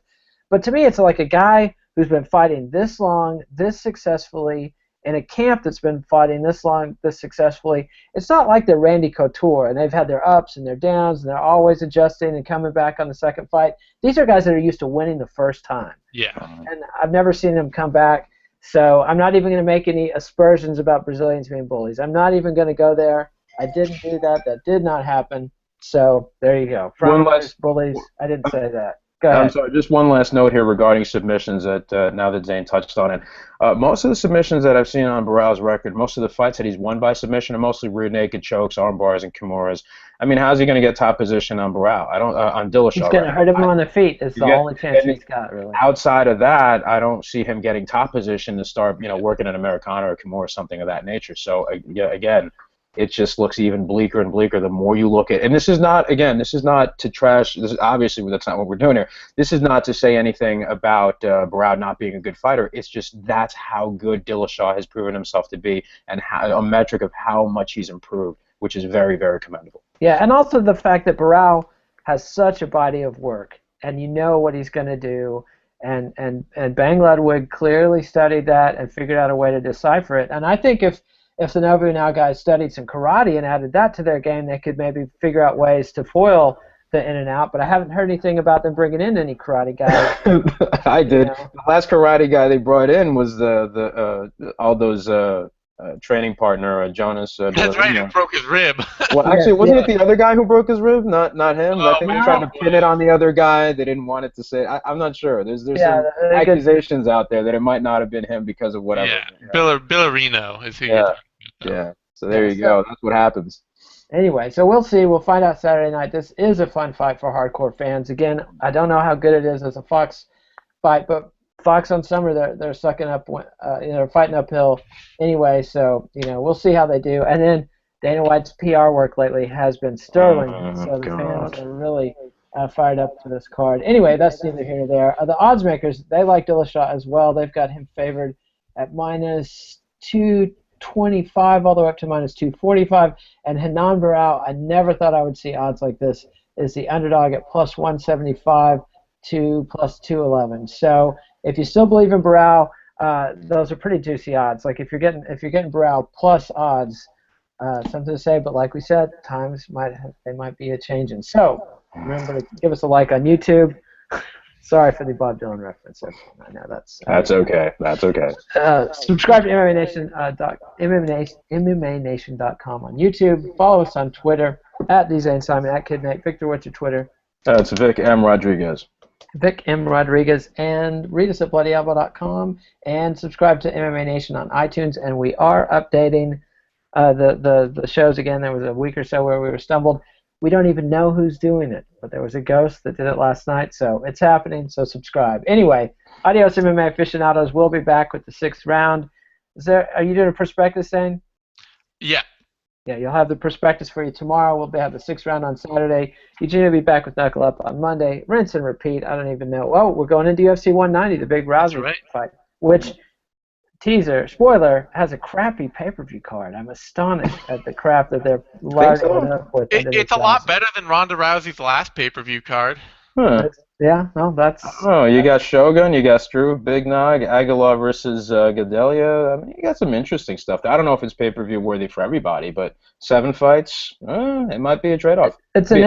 But to me, it's like a guy who's been fighting this long, this successfully, in a camp that's been fighting this long, this successfully. It's not like they're Randy Couture, and they've had their ups and their downs, and they're always adjusting and coming back on the second fight. These are guys that are used to winning the first time. Yeah. And I've never seen them come back. So I'm not even going to make any aspersions about Brazilians being bullies. I'm not even going to go there. I didn't do that. That did not happen. So there you go. Bullies. I didn't say that. Go ahead. I'm sorry, just one last note here regarding submissions that now that Zane touched on it. Most of the submissions that I've seen on Barao's record, most of the fights that he's won by submission are mostly rear naked chokes, arm bars, and kimuras. I mean, how's he going to get top position on Barao? On Dillashaw. He's going to hurt him on the feet. It's the only chance he's got, really. Outside of that, I don't see him getting top position to start, working an Americana or a kimura or something of that nature. So, again, it just looks even bleaker and bleaker the more you look at it. And this is not to trash. Obviously, that's not what we're doing here. This is not to say anything about Barao not being a good fighter. It's just that's how good Dillashaw has proven himself to be, and a metric of how much he's improved, which is very, very commendable. Yeah, and also the fact that Barao has such a body of work, and you know what he's going to do, and Bang Ludwig clearly studied that and figured out a way to decipher it. And I think if the Nobu Now guys studied some karate and added that to their game, they could maybe figure out ways to foil the in and out. But I haven't heard anything about them bringing in any karate guys. I did. The last karate guy they brought in was all those training partner, Jonas That's right, who Bellarino. broke his rib. Well, Yes, actually, wasn't yeah. it the other guy who broke his rib? Not him. I Oh, think they no. tried to pin it on the other guy. They didn't want it to say. I'm not sure. There's Yeah, some they could, accusations out there that it might not have been him because of whatever. Yeah, Billarino is who you're Yeah. talking about. Yeah. So there you so go. That's what happens. anyway, so we'll see. We'll find out Saturday night. This is a fun fight for hardcore fans. Again, I don't know how good it is as a Fox fight, but Fox on Summer, they're sucking up, they're fighting uphill anyway. So we'll see how they do. And then Dana White's PR work lately has been sterling. So the fans are really fired up for this card. Anyway, that's neither here nor there. The odds makers, they like Dillashaw as well. They've got him favored at minus 225 all the way up to minus 245. And Henan Barao, I never thought I would see odds like this, is the underdog at plus 175 to plus 211. So if you still believe in Barao, those are pretty juicy odds. Like if you're getting Barao plus odds, something to say. But like we said, times might be a changing. So remember to give us a like on YouTube. Sorry for the Bob Dylan reference. I know that's okay. That's okay. Subscribe to MMANation.com on YouTube. Follow us on Twitter at DZaneSimon, at KidNate. Victor, what's your Twitter? It's Vic M. Rodriguez. Vic M. Rodriguez, and read us at bloodyelbow.com and subscribe to MMA Nation on iTunes. And we are updating the shows again. There was a week or so where we were stumbled. We don't even know who's doing it, but there was a ghost that did it last night, so it's happening. So subscribe. Anyway, adios MMA aficionados. We'll be back with the 6th round. Are you doing a prospectus, Zane? Yeah. Yeah, you'll have the prospectus for you tomorrow. We'll have the 6th round on Saturday. Eugene will be back with Knuckle Up on Monday. Rinse and repeat. I don't even know. Well, we're going into UFC 190, the big Rousey fight, which, teaser, spoiler, has a crappy pay-per-view card. I'm astonished at the crap that they're larding it up with. It's a lot better than Ronda Rousey's last pay-per-view card. Huh. Yeah, no, that's... Oh, you got Shogun, you got Struve, Big Nog, Aguilar versus Gadelia. I mean, you got some interesting stuff. I don't know if it's pay-per-view worthy for everybody, but 7 fights, it might be a trade-off. It's an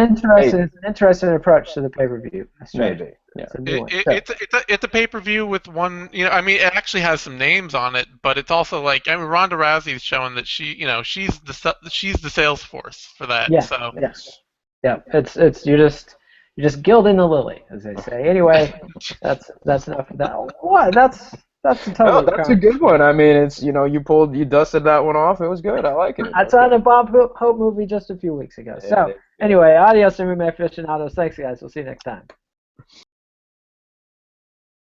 interesting approach to the pay-per-view. Maybe. Yeah. It's a pay-per-view with one. I mean, it actually has some names on it, but it's also like, I mean, Ronda Rousey's showing that she's the sales force for that. Yeah. So. Yes. Yeah. It's you're just gilding the lily, as they say. Anyway, that's enough of that. What? That's a total. No, that's a good one. I mean, it's you dusted that one off. It was good. I like it. I saw the Bob Hope movie just a few weeks ago. So anyway, adios, MMA aficionados. Thanks, guys. We'll see you next time.